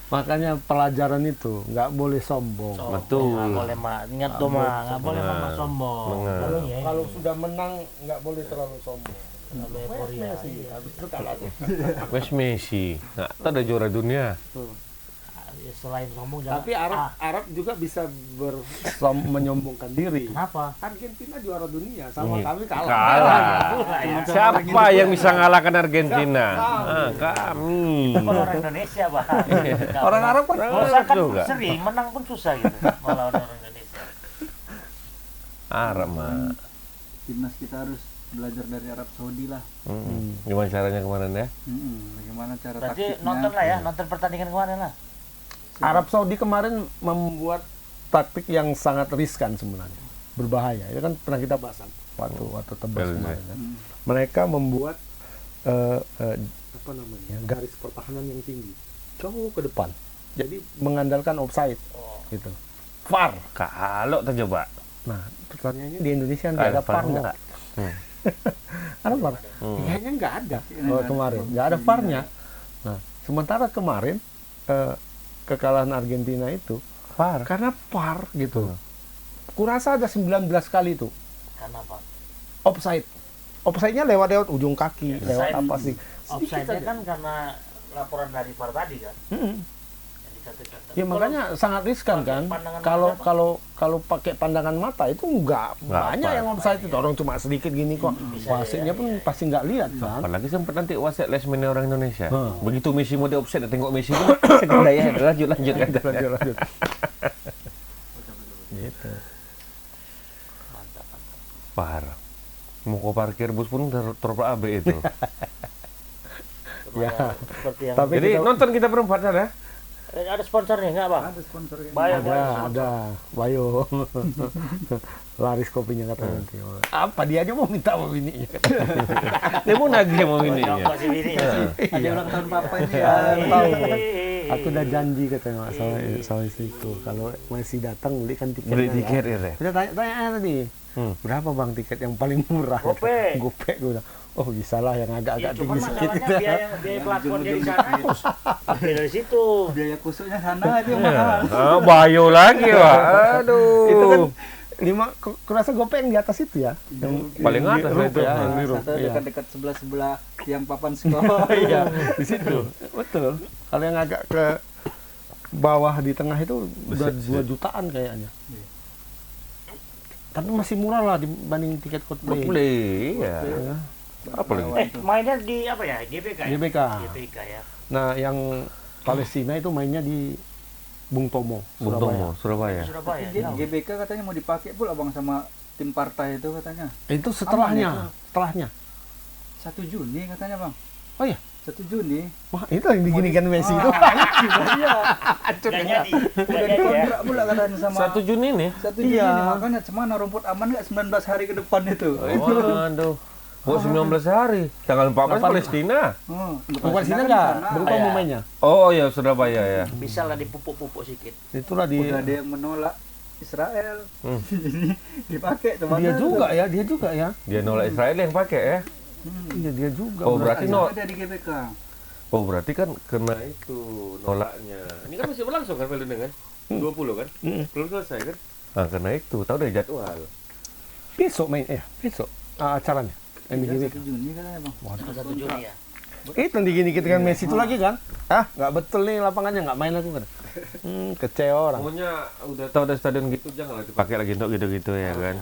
Makanya pelajaran itu nggak boleh sombong. Betul. Nggak boleh mak, ingat tuh mak, nggak boleh mak sombong. Benar. Iya, iya. Kalau sudah menang nggak boleh terlalu sombong. Nggak boleh euforia. Habis itu kalah. Wes Messi. Nggak tahu ada juara dunia. Ya, selain sombong jangan. Tapi Arab juga bisa menyombongkan diri. Kenapa? Argentina juara dunia sama kami kalah. Kalah. Ya. Siapa yang bisa ngalahkan Argentina? Kami. Kalau orang Indonesia bah. Orang Arab kan Bosan kan juga. sering menang pun susah gitu. Melawan orang Indonesia. Arab mah. Timnas kita harus belajar dari Arab Saudi lah. Gimana caranya kemarin ya? Bagaimana cara Berarti taktiknya? nonton lah ya, nonton pertandingan kemarin lah. Arab Saudi kemarin membuat taktik yang sangat riskan sebenarnya, berbahaya. Itu kan pernah kita bahas waktu tebas Betul, kemarin. Kan. Mereka membuat apa namanya garis pertahanan yang tinggi, jauh ke depan. Jadi mengandalkan offside, gitu. VAR. Kalau terjebak. Nah, pertanyaannya di Indonesia nggak ada VAR nggak? Ada VAR? Kayaknya nggak ada. Kemarin nggak ada VAR-nya. Nah, sementara kemarin kekalahan Argentina itu VAR karena VAR gitu. Kurasa ada 19 kali itu Karena apa? offside. Offside-nya lewat ujung kaki, lewat apa sih? Offside-nya kan karena laporan dari VAR tadi kan. Yang dikatakan. Ya makanya sangat riskan kan. pandangan Kalau pakai pandangan mata itu nggak banyak apa. yang offside itu. Orang cuma sedikit gini kok. Wasitnya pun pasti nggak lihat kan. Apalagi sempat nanti wasit lesmennya orang Indonesia. Hmm. Begitu Messi mau di offset, tengok Messi itu. Udah ya, lanjut kan. Lanjut. Gitu. Mau kau parkir bus pun terobrak abe itu. Ya. Seperti yang Tapi Jadi kita- nonton kita berempat ada. ada sponsornya nggak bang? Ada sponsornya. Bayar ada Bayo. Laris kopinya kata nanti. Apa dia aja mau minta sama bininya. Dia mau nagih mau ini. Apa sih ini? Ada ulang tahun papa ini Ya, ya. tahu. Aku udah janji katanya sama istriku kalau masih datang belikan tiket. Beli tiket ya. Udah tanya tadi. Berapa bang tiket yang paling murah? Gope. Gope gue udah. Oh bisa lah yang Ya, agak-agak cuman tinggi sedikit. masalahnya biaya pelakuannya di sana ambil dari situ. Biaya kusuknya sana aja mahal. Bayo lagi, Pak. Aduh. Itu kan kurasa gope yang di atas itu ya. Yang Paling atas lah itu. ya, yang Nah, biru. satu Iya. dekat-dekat sebelah tiang papan sekolah. Iya, di situ. Betul. Kalau yang agak ke bawah di tengah itu udah 2 jutaan kayaknya. Tapi masih murah lah dibanding tiket Coldplay. Beli, ya. Ya. Apa lagi? Mainnya di apa ya? GBK ya? GBK. GBK ya. Nah, yang Palestina itu mainnya di Bung Tomo, Bung Surabaya. Tomo, Surabaya. Surabaya. Jadi tahu. GBK katanya mau dipakai pula bang sama tim partai itu katanya. Itu setelahnya, Aman setelahnya. 1 Juni katanya bang. Oh iya, 1 Juni. wah itu yang diginikan Messi itu. Iya. Nggak jadi. Udah Nggak jadi ya. dikontrak pula katanya sama 1 Juni nih. 1 Juni Iya. makanya cemana rumput aman nggak 19 hari ke depan itu. Waduh. Kok 19 hari? Tanggal 14 Palestina. Bukan sini enggak, berupa Iya. momennya. Oh ya, Surabaya ya. Bisa lah dipupuk-pupuk sedikit. Itulah di Udah ada yang menolak Israel. Hmm. Jadi dipakai teman. dia juga ya. Dia nolak Israel yang pakai ya. Iya, dia juga. Oh, berarti Ada di GBK. Oh, berarti kan kena itu nolaknya. Ini kan masih berlangsung kan Pelden kan? 20 kan? Belum selesai kan? Nah, karena itu tahu deh jadwal. Besok besok acaranya. Yang di Iya, GBK. 1 Juni katanya bang. 1 Juni ya. Itu yang diginikan dengan Messi itu lagi kan? Nggak betul nih lapangannya, nggak main aku kan. Kecewa orang. Pokoknya udah tahu ada stadion gitu janganlah dipakai lagi untuk gitu-gitu ya kan.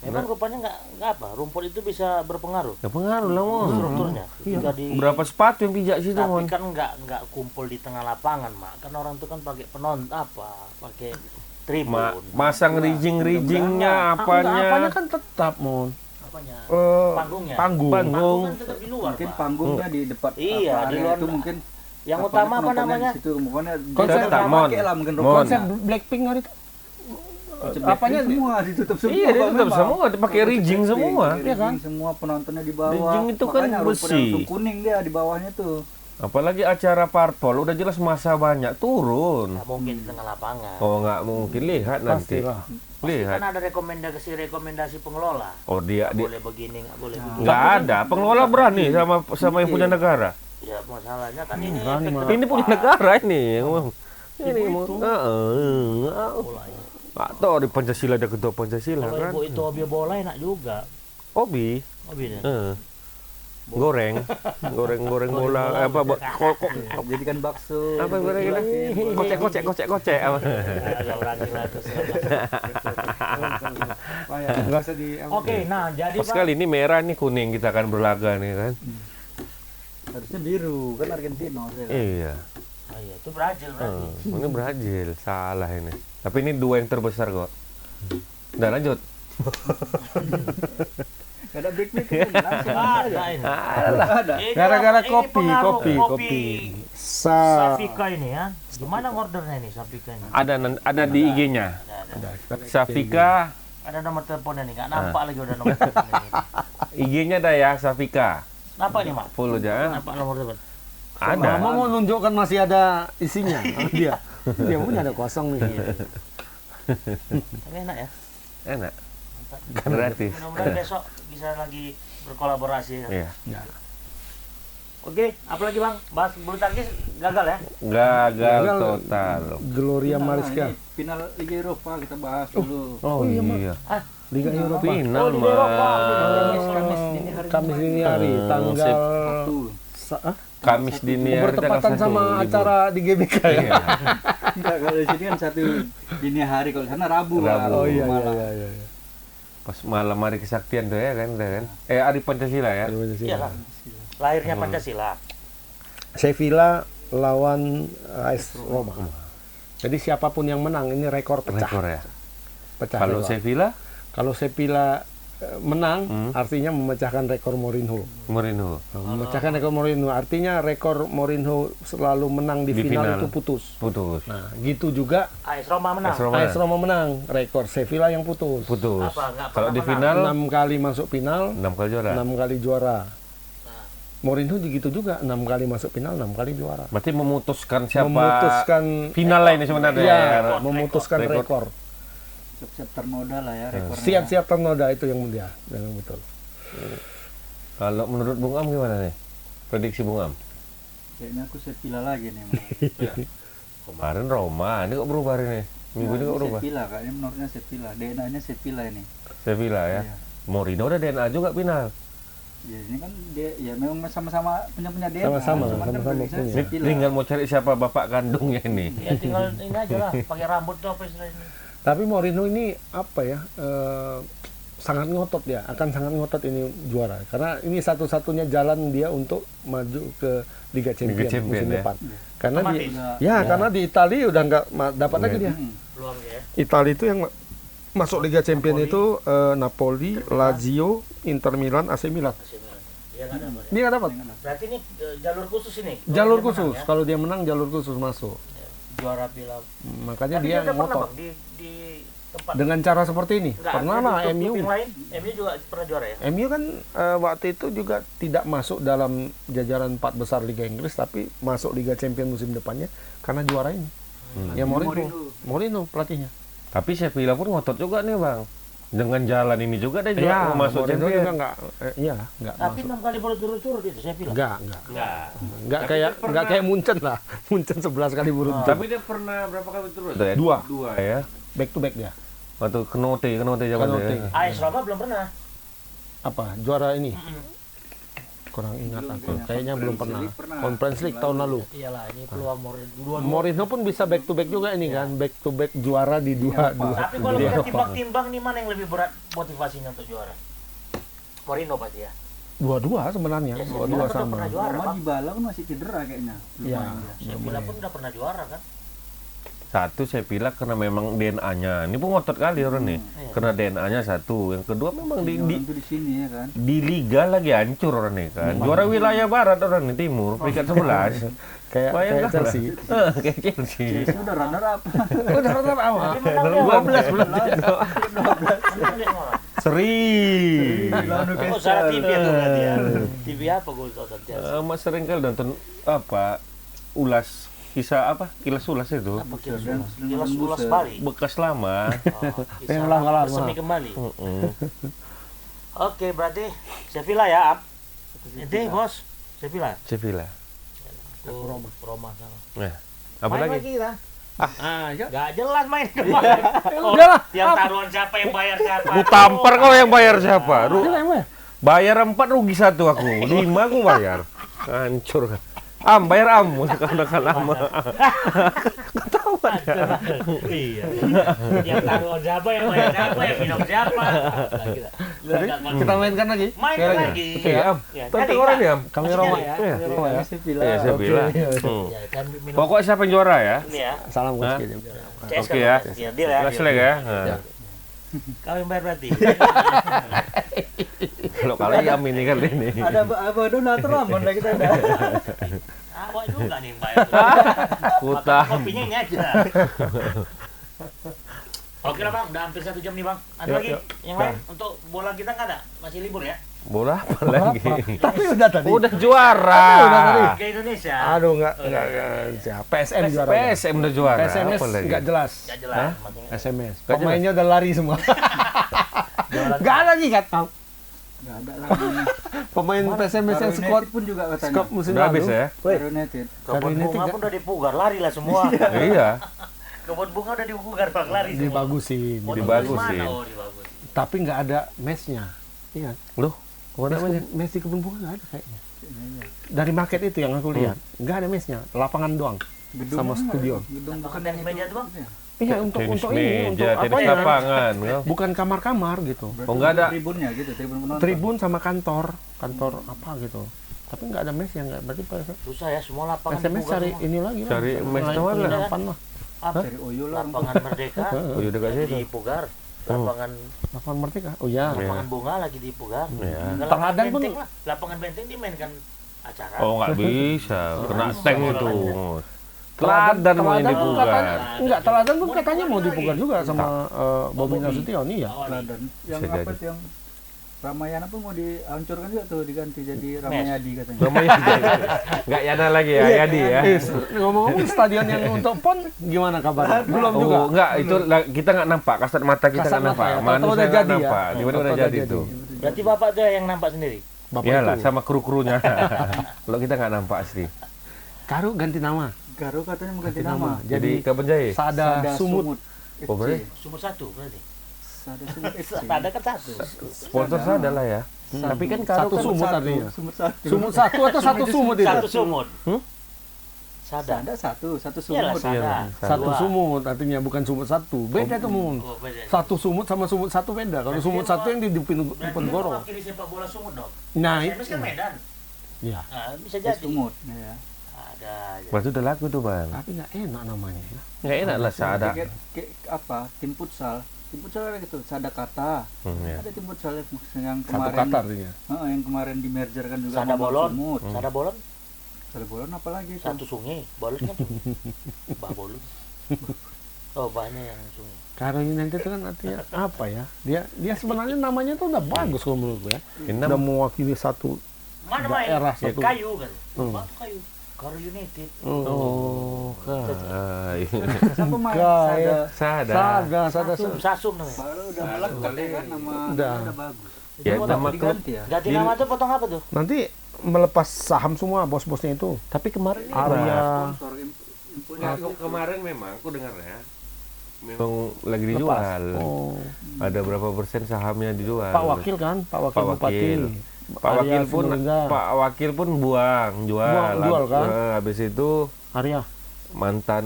Memang rupanya nggak apa, rumput itu bisa berpengaruh Ya pengaruh lah mon. strukturnya. Ketika di Berapa sepatu yang pijak situ mon? tapi kan nggak kumpul di tengah lapangan, Mak. Kan orang itu kan pakai pakai tribun. Masang rijing-rijingnya Apanya apanya. kan tetap mon. Apanya? Eh, Panggungnya. panggung. Panggung. kan tetap di luar, Mungkin Pak. panggungnya di depan Iya, apa, di area luar. itu mungkin Yang utama apa penontonnya namanya? di situ makanya Konsep dia tak, Mon. pakai lah mungkin Mon. rokoknya. Konsep Blackpink hari itu. Apanya semua ditutup semua. Iya, dia Bang, tetap memang. semua dipakai rijing semua. Iya kan? Semua penontonnya di bawah. Rijing itu kan Makanya rumput besi. langsung kuning dia di bawahnya tuh. Apalagi acara parpol udah jelas masa banyak turun. Nggak mungkin di tengah lapangan. Oh nggak mungkin lihat nanti. Pastilah. Pasti Lihat. kan ada rekomendasi pengelola. Oh dia Nggak boleh begini, nggak boleh begini. nggak ada pengelola berani sama yang punya negara. Ya masalahnya kan ini berani, efek Mak. ke Ini punya depan. negara ini. Ini mau. Bola ya. Nggak tahu di Pancasila ada ketua Pancasila Kalau kan. ibu itu hobi bola enak juga. Hobi. Hobinya. Goreng bola apa Jadikan bakso. apa goreng ini kocek apa. Agak berani lah terus. Nggak usah di. Oke, nah jadi Pas Pak, kali ini merah nih kuning kita akan berlaga nih kan. Harusnya biru kan Argentina. Iya. oh iya, itu Brazil berarti. Ini Brazil salah ini. Tapi ini 2 yang terbesar kok. Udah lanjut. Gak ada break langsung Ada ini. ada. Ini Gara-gara ini kopi. pengaruh Safika ini ya. Gimana ordernya nih Safika ini? Ada di IG-nya. Safika, Ada nomor teleponnya nih, nggak nampak lagi udah nomor teleponnya ini. IG-nya ada ya Safika. Nampak nih, Mak? Follow aja. Nampak nomor telepon. Ada. Mama mau nunjukkan masih ada isinya. Dia punya ada kosong nih. Tapi enak ya. Enak. Gratis. Mudah-mudahan besok bisa lagi berkolaborasi. Ya. Iya. Oke, apalagi Bang? Bahas bulu tangkis gagal ya? Gagal total. Gloria Mariska. Final Liga Eropa kita bahas dulu. Oh iya. Liga Eropa. Final di Eropa. mah. Kamis dini hari tanggal Tuh. Kamis dini hari tanggal bertepatan 1 sama libur. acara di GBK ya. Iya. Enggak, kalau di sini kan satu dini hari, kalau di sana Rabu. lah. Rabu. Oh iya Malam. iya. Pas malam hari kesaktian tuh ya kan, hari Pancasila ya. Iyalah. Lahirnya Pancasila. Sevilla lawan AS Roma. Jadi siapapun yang menang ini rekor pecah. Rekor ya. Pecah. Kalau rekor. Sevilla Kalau Sevilla menang artinya memecahkan rekor Mourinho. Mourinho. Memecahkan rekor Mourinho artinya rekor Mourinho selalu menang di final itu putus. Putus. Nah, gitu juga AS Roma menang. AS Roma menang, rekor Sevilla yang putus. Putus. Apa, nggak Kalau pernah di menang? final 6 kali masuk final, 6 kali juara. 6 kali juara. Nah, Mourinho begitu juga, 6 kali masuk final, 6 kali juara. Berarti memutuskan siapa Memutuskan final lah ini sebenarnya. Iya, memutuskan Rekor. rekor. Siap-siap ternoda lah ya rekornya. Siap-siap ternoda itu yang mulia, yang betul. Kalau menurut Bung Am gimana nih? Prediksi Bung Am? Kayaknya aku Sevilla lagi nih. Kemarin Roma, ini kok berubah hari ini? Minggu ini kok berubah? Sevilla kayaknya menurutnya Sevilla. DNA-nya Sevilla ini. Sevilla ya. Iya. Mourinho udah DNA juga final. Ya ini kan dia ya memang sama-sama punya DNA. Sama-sama, Cuman kan sama-sama prediksi punya. Ini Sevilla. tinggal mau cari siapa bapak kandungnya ini. ya tinggal ini aja lah, pakai rambut tuh apa istilahnya. Tapi Mourinho ini apa ya? Sangat ngotot ya, akan sangat ngotot ini juara. Karena ini satu-satunya jalan dia untuk maju ke Liga Champions Champion, musim ya. depan. Karena di Otomatis. karena di Italia udah nggak dapat lagi dia. Peluang ya. Italia itu yang masuk Liga Champions itu Napoli, Lazio, Inter Milan, AC Milan. Dia nggak dapat. Dia nggak dapat. Berarti ini jalur khusus ini. Kalau Jalur dia khusus. menang, ya. Kalau dia menang jalur khusus masuk. Juara Piala. Makanya Tapi dia udah pernah ngotot. Bang di tempat. Dengan cara seperti ini. Nggak, Pernah ada lah di klub MU. yang lain. MU juga pernah juara ya. MU kan waktu itu juga tidak masuk dalam jajaran 4 besar Liga Inggris, tapi masuk Liga Champions musim depannya karena juara ini. Ya Mourinho pelatihnya. Tapi Sevilla pun ngotot juga nih bang. Dengan jalan ini juga dia juga Ya, mau masuk Mourinho Champions. juga nggak Tapi masuk. 6 kali berturut-turut itu saya bilang. Enggak. Enggak. Nggak kayak Munchen lah. Munchen 11 kali beruntun. Tapi dia pernah berapa kali turun? Dua. Dua ya. Back to back dia. Waktu Kenote zaman Kenote. dia. AS Roma belum pernah. Apa? Juara ini? Kurang ingat aku. Kayaknya belum pernah. Conference League tahun lalu. Iyalah, ini peluang Mourinho. Mourinho pun bisa back to back juga ini kan, back to back juara di dua. Tapi kalau di kita Eropa. timbang-timbang nih mana yang lebih berat motivasinya untuk juara? Mourinho pasti ya. Dua-dua sebenarnya, Ya, dua-dua Sevilla kan udah sama. pernah juara, Roma Bang. di Bala kan masih cedera kayaknya. Iya. Sevilla pun udah pernah juara kan? Satu saya bilang karena memang DNA-nya. Ini pun ngotot kali orang nih. Karena DNA-nya satu. Yang kedua memang di Orang tuh di sini ya kan. di liga lagi hancur orang nih kan. Juara wilayah barat orang nih timur, peringkat 11. Kayak Bayangkan Chelsea. lah. Kayak Chelsea. Itu udah runner up. Udah rata awal. Tapi menang dia. 12 belum. Menang dia malah. Sering. Oh, salah TV itu berarti ya. TV apa gol tonton Chelsea? Mas sering kali nonton apa ulas kisah apa kilas ulas itu Apa kilas ulas Bali? bekas lama. Oh, kisah Yang lama-lama. bersemi kembali. Mm-mm. Oke, berarti Sevilla ya, Am. Ini bos, Sevilla. Sevilla. Roma sama. Nah, apa Main lagi? lagi kita. Ya. Gak jelas main kemarin. Oh, Udahlah. yang taruhan siapa yang bayar siapa? Ku tampar kau yang bayar siapa? Iya, Bayar 4 rugi 1 aku. 5 aku bayar. Hancur kan. Bayar karena lama. Ketahuan ya. Iya. Yang taruhan siapa yang bayar siapa yang minum siapa? Kita mainkan lagi. Main lagi. Oke, Am. Ya, Tonton jadi, orang Kak. nih, Am. Kami Masih Roma. jadi ya? Iya. Roma ya. Sevilla. Iya, saya bilang. Ya, kan minum. Pokoknya siapa yang juara ya? Ini ya. Salam Hah? Coach. CS Oke kan, ya. Ya, deal ya. Jelas lah ya. Nah. Kau yang bayar berarti. Kalau kalian Am ini kan ini. Ada apa donatur aman lah kita ada. Awak juga nih yang bayar. Kutang. Kopinya ini aja. Oke lah Bang, udah hampir 1 jam nih Bang. Ada lagi yang lain untuk bola kita nggak ada? Masih libur ya? Bola apa lagi? Tapi udah tadi. Udah juara. Ke Indonesia. Aduh enggak siapa PSM juara. PSM udah juara. PSMS Apa lagi? enggak jelas. Gak jelas. maksudnya. SMS. Nggak Pemainnya udah lari semua. Enggak ada lagi enggak tahu. Enggak ada lagi. Pemain PSMS yang Baru squad United pun juga katanya. squad musim Udah habis lalu. ya? Baru United. Kebun Hari ini bunga tiga. pun udah dipugar, lari lah semua. Iya. Kebun bunga udah dipugar, Bang, lari semua. Dibagusin. Mau Dibagusin. di mana? Oh, dibagusin. Tapi enggak ada matchnya. Iya. Loh, kemana namanya? Messi kebun bunga enggak ada kayaknya. Dari market itu yang aku lihat, enggak ada matchnya, lapangan doang. Gedung Sama mana? studio. Gedung Bukan bukan tenis yang meja itu. tuh, Bang? Iya, untuk Tenis ini, untuk meja, apa tenis ya? lapangan. Bukan kamar-kamar gitu. Oh, nggak ada. Tribunnya gitu, tribun penonton. Tribun sama kantor apa gitu. Tapi nggak ada mes yang nggak berarti Susah ya, semua lapangan SMS dipugar cari semua. ini lagi lah. Cari mes Lain tawar lah. penginapan lah. Apa? Dari Oyo lah. Lapangan Merdeka Oh, iya dekat situ. dipugar. lapangan Lapangan Merdeka. Oh ya. lapangan bunga lagi dipegang. Iya. Nggak Teladan lapangan pun- benteng lah. Lapangan benteng dimainkan acara. Oh nggak bisa, kena Bisa. tank itu. Teladan mau yang pun dipugar. katanya, enggak, Teladan pun katanya mau dipugar juga sama Bobi Nasution. Iya. Teladan. Yang Bisa apa jadi. itu yang Ramayana pun mau dihancurkan juga tuh, diganti jadi Ramayadi katanya. Namanya nggak Yana lagi ya, Yadi ya. Ngomong-ngomong stadion yang untuk PON gimana kabarnya? Belum juga. Oh, enggak, itu kita nggak nampak, kasat mata kita Kasat nggak mata nampak. ya, tahu-tahu Manusia udah nggak jadi ya. nampak, tiba-tiba udah Tahu-tahu jadi udah itu. Berarti bapak tuh yang nampak sendiri. Bapak Iyalah, itu. sama kru-krunya. Kalau kita nggak nampak asli. Karu ganti nama. Garo katanya mau ganti Ganti nama. nama. Jadi kapan jahit? Sada Sumut. Oh, FC. boleh? Sumur satu berarti. Sada Sumut FC. Ada kan satu. Sponsor saya adalah ya. Tapi kan Satu kan sumut artinya. Sumut satu. Sumut satu atau satu sumut itu? Satu sumur. Sada. Sada satu Iyalah sumut. sada. Iya, Satu Dua. sumut artinya bukan sumut satu. Beda tuh Mun. Oh, beda. Satu sumut sama sumut satu beda. Kalau Berarti sumut dia satu yang di Berarti dia Diponegoro. mewakili sepak bola Sumut dong. Nah, SMS kan Medan. ya. Nah, bisa Ya, jadi. Sumut. Ya. Ada aja. Berarti udah laku tuh bang. Tapi nggak enak namanya. Ya. Nggak enak lah Sada. Kayak apa? Tim futsal. Tim futsal ada gitu. Sada kata. Ya. Ada tim futsal yang Satu kemarin. kata artinya. Yang kemarin di merger kan juga. Sada sama bolon. Sumut. Sada bolon. Sada bolon apa lagi itu? Satu sungai. Bolon kan. Bah bolon. Oh, banyak yang sungai. Karo United itu kan artinya apa ya? Dia sebenarnya namanya tuh udah bagus kalau menurut gue ya. Ini Udah mewakili satu. Mana main? Daerah satu. Kayu kan. Hmm. Batu kayu. Karo United. Oh, kai. Siapa main? Enggak, Sada. Sada. Sada. Sasum namanya. Baru udah melekat ya kan nama Udah. udah bagus. Ya, Itu nama mau diganti ya. Ganti nama tuh potong apa tuh? Nanti melepas saham semua bos-bosnya itu. Tapi kemarin nih, Arya. Sponsor infonya Bang, kemarin memang aku dengar ya. Memang lagi Lepas. dijual. Oh. Ada berapa persen sahamnya dijual? Pak Wakil kan, Pak Wakil Pak Bupati. Wakil. Pak Arya Wakil pun Sinulinga. Pak Wakil pun jual. Jual kan? Habis itu Arya. mantan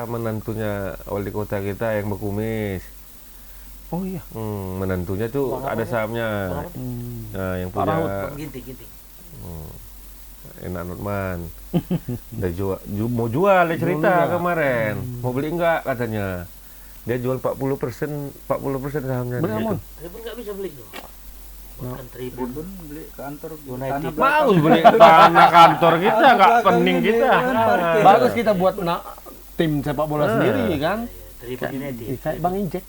menantunya wali kota kita yang berkumis. Oh iya. Menantunya tuh Bang apa ada tuh? sahamnya. Bang apa? Nah, yang Pak punya Raut. Ginting. Enak Nutman. Udah mau jual dia cerita Jual juga. kemarin. Mau beli enggak katanya. Dia jual 40% sahamnya. Bener, di situ. Mon? Tribun nggak bisa beli tuh. Bukan Tribun. Tribun beli kantor United. tanah Mau belakang. beli tanah kantor kita nggak pening kita. Parkir. Bagus kita buat tim sepak bola sendiri kan. Tribun United. Kayak Bang Injek.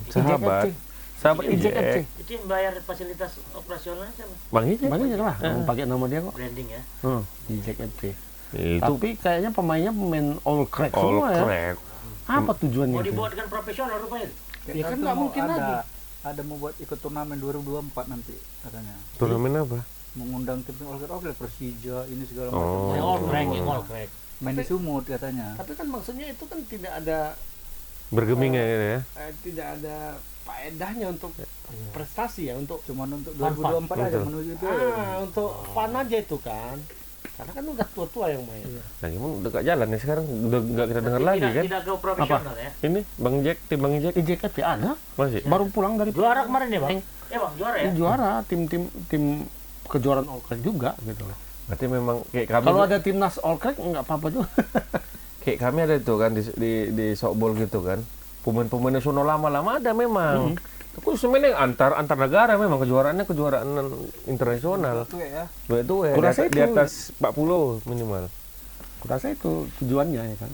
Sahabat. FC. Sahabat Injek FC. Injek. Itu yang bayar fasilitas operasionalnya siapa? Bang Injek. Bang Injek lah. Pakai nama dia kok. Branding ya. Injek FC. Itu Tapi kayaknya pemainnya pemain all crack all semua ya. crack. Apa tujuannya Mau itu? dibuatkan profesional rupanya. Kayak Ya kan itu nggak mau mungkin ada, lagi. Ada mau buat ikut turnamen 2024 nanti katanya. Turnamen apa? Mengundang tim oke Persija ini segala Oh. macam. Yang all crack, yang all crack. Main di Sumut katanya. Tapi kan maksudnya itu kan tidak ada Bergeming ya gitu ya. tidak ada faedahnya untuk prestasi ya, untuk Cuman untuk Fun, 2024 aja Betul. menuju itu. untuk fun aja itu kan. Karena kan udah tua-tua yang main. Nah, emang dekat jalan ya sekarang udah nggak kita dengar Tapi lagi tidak, kan? Tidak ke profesional ya. Ini Bang Jack, tim Bang Jack Injek FC ada, masih. baru pulang dari Juara kemarin ya bang? Ya bang, juara ya. juara tim kejuaraan all crack juga gitu loh. Berarti memang kayak kami Kalau tuh- ada timnas all crack nggak apa-apa juga. kayak kami ada itu kan di softball gitu kan. Pemain-pemain nasional lama-lama ada memang. Aku sebenarnya antar negara memang kejuaraan internasional. Itu ya. Itu ya Kurasa di itu- atas 40 minimal. Kurasa itu tujuannya ya kan.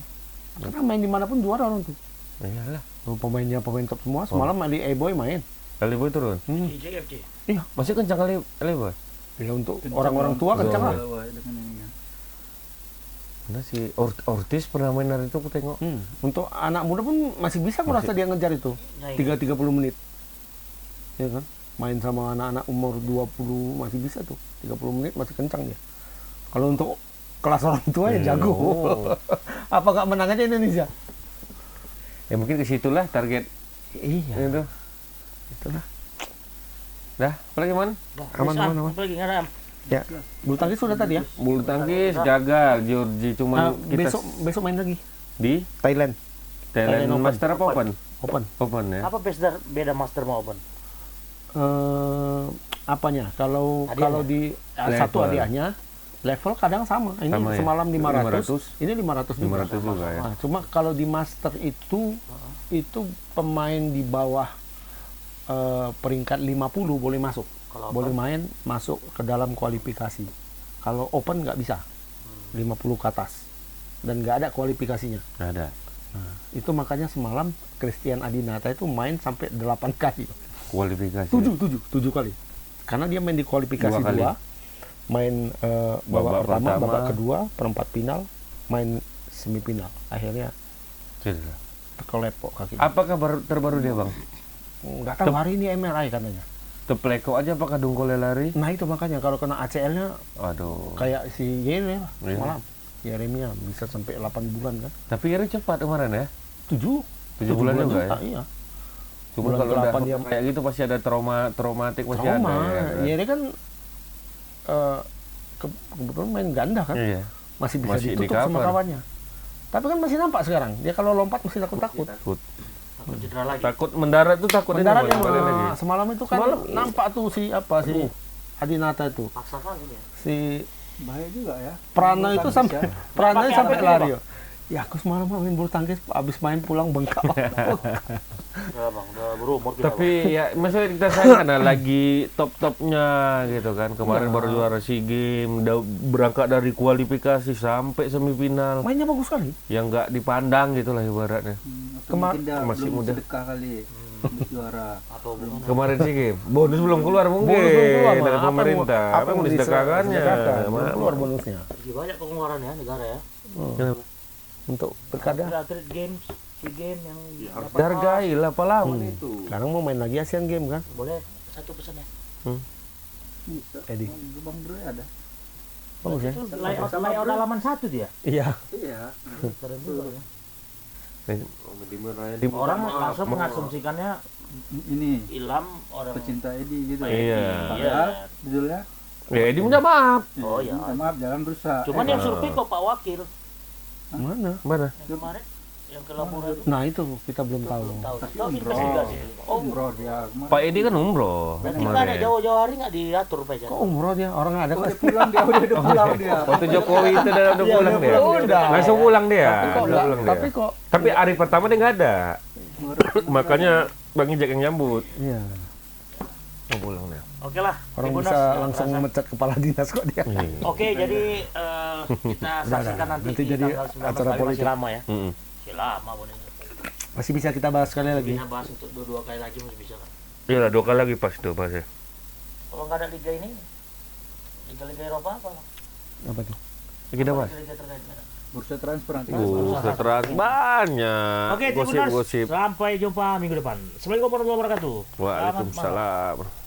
Karena main dimanapun juara orang tuh. Iyalah. Pemainnya pemain top semua. Semalam di A-Boy main. Kali boy turun. Di JFC. Iya, Masih kencang kali boy. ya untuk orang-orang tua kencang lah. Wah, dengan ininya. Nah si Ortiz pernah main hari itu aku tengok. Untuk anak muda pun masih bisa kurasa dia ngejar itu. Nah, ini. 30 menit. Ya kan? Main sama anak-anak umur 20 masih bisa tuh. 30 menit masih kencang dia. Kalau untuk kelas orang tua ya jago. Apa nggak menang aja Indonesia? Ya mungkin ke situlah target Iya. itu. Itulah. Dah, apalagi man? Aman, Terus, aman, aman. Apa lagi nggak ada? Ya. Bulu tangkis sudah tadi ya. Bulu tangkis gagal, Georgie Nah, cuman kita besok main lagi di Thailand Thailand Open. Master apa Open? Open. Open ya. Apa beda master mau open? Apanya? Kalau Hadiahnya? di Level. satu hadiahnya, level kadang sama. Ini Sama ya? semalam 500, 500. ini 500 juga. 500 juga ya. Nah, cuma kalau di master itu pemain di bawah peringkat 50 boleh masuk. Kalau Boleh main masuk ke dalam kualifikasi. Kalau open nggak bisa. 50 ke atas. Dan nggak ada kualifikasinya. Nggak ada. Nah, itu makanya semalam Christian Adinata itu main sampai 8 kali. Kualifikasi. 7 kali. Karena dia main di kualifikasi 2 kali. 2, main babak pertama, pertama. babak kedua, perempat final, main semifinal. Akhirnya Cedera. terkelepok kaki. Apa kabar terbaru dia, Bang? Nggak tahu hari ini MRI katanya. Tepleko aja apakah dungkulnya lari? Nah itu makanya kalau kena ACL-nya Aduh. kayak si Yere lah Iya. semalam. Yeremia bisa sampai 8 bulan kan. Tapi Yeri cepat kemarin ya. 7 bulan juga ya? Iya. Cuma Bulan kalau udah ke-8 dia kayak gitu pasti ada traumatik pasti Trauma. ada ya. Yere kan kebetulan main ganda kan. Iya. Masih bisa Masih ditutup di sama cover. kawannya. Tapi kan masih nampak sekarang. Dia kalau lompat mesti takut-takut. Takut. takut cedera lagi. Takut mendarat tuh takut ini Mendarat Bang, yang balik lagi. semalam itu kan nampak tuh si Adinata itu. Paksa kali ya. Si Bahaya juga ya. Prana itu sampai Prana Pakai sampai apa lari. dia, Yo. Ya aku semalam main bulu tangkis abis main pulang bengkak. Udah bang, udah berumur kita. Tapi ya maksudnya kita sayang karena lagi top-topnya gitu kan. Kemarin baru juara SEA Games, berangkat dari kualifikasi sampai semifinal. Mainnya bagus sekali. Yang nggak dipandang gitu lah ibaratnya. Mungkin dia masih belum muda. sedekah kali untuk juara. atau gimana? Kemarin SEA Games, bonus belum keluar mungkin Bonus belum keluar, dari Mak. pemerintah. Apa yang mau disedekahkannya? Belum keluar bonusnya. Masih banyak pengeluarannya negara ya. Kenapa? Untuk pilkada. Atlet games, SEA Games yang dapat Dihargai lah pahlawan Hmm. itu. Sekarang mau main lagi Asian Games kan? boleh satu pesan ya. Bisa. Edi. Bang Bro ada. Bagus ya? Itu layout halaman 1 dia. Iya. Iya. Keren juga ya. Orang Orang langsung mengasumsikannya Ini Ilham orang pecinta Edi gitu. Iya. Padahal judulnya Ya Edi minta maaf. Oh, iya. minta maaf jalan berusaha. Cuman yang survei kok Pak Wakil Mana? Mana? yang kemarin yang ke Lampura itu Nah itu kita belum tahu. tahu. Tapi Tahu umroh. investigasi. Oh, Bro dia kemarin. Pak Edi kan umroh berarti nggak ada kemarin. jauh-jauh hari nggak diatur Pak Kok umroh dia? Orang nggak ada Oh, kan? dia pulang dia udah pulang dia. Waktu Jokowi itu udah pulang dia. Udah. Langsung pulang dia. Tapi kok Udah nggak- pulang dia. tapi kok Tapi hari pertama dia nggak ada. Makanya Bang Ijek yang nyambut. iya. Mau pulang dia. Oke lah. Orang Tribuners, bisa nggak langsung terasa. memecat kepala dinas kok dia. Iya. Oke, jadi kita saksikan nanti, Nanti di jadi tanggal 19 acara kali, masih politik. lama ya. Mm-mm. Masih lama Bun. Masih bisa kita bahas sekali lagi. Bisa bahas untuk dua kali lagi masih bisa kan. Iya lah 2 kali lagi pas tuh bahasnya. Kalau nggak ada liga ini, liga Eropa apa? Apa tuh? Kita bahas. Liga terkait mana? Bursa transfer nanti. Seteran banyak. Oke, Tribuners, Gosip-gosip. sampai jumpa minggu depan. Assalamualaikum warahmatullahi wabarakatuh. Selamat malam. Waalaikumsalam.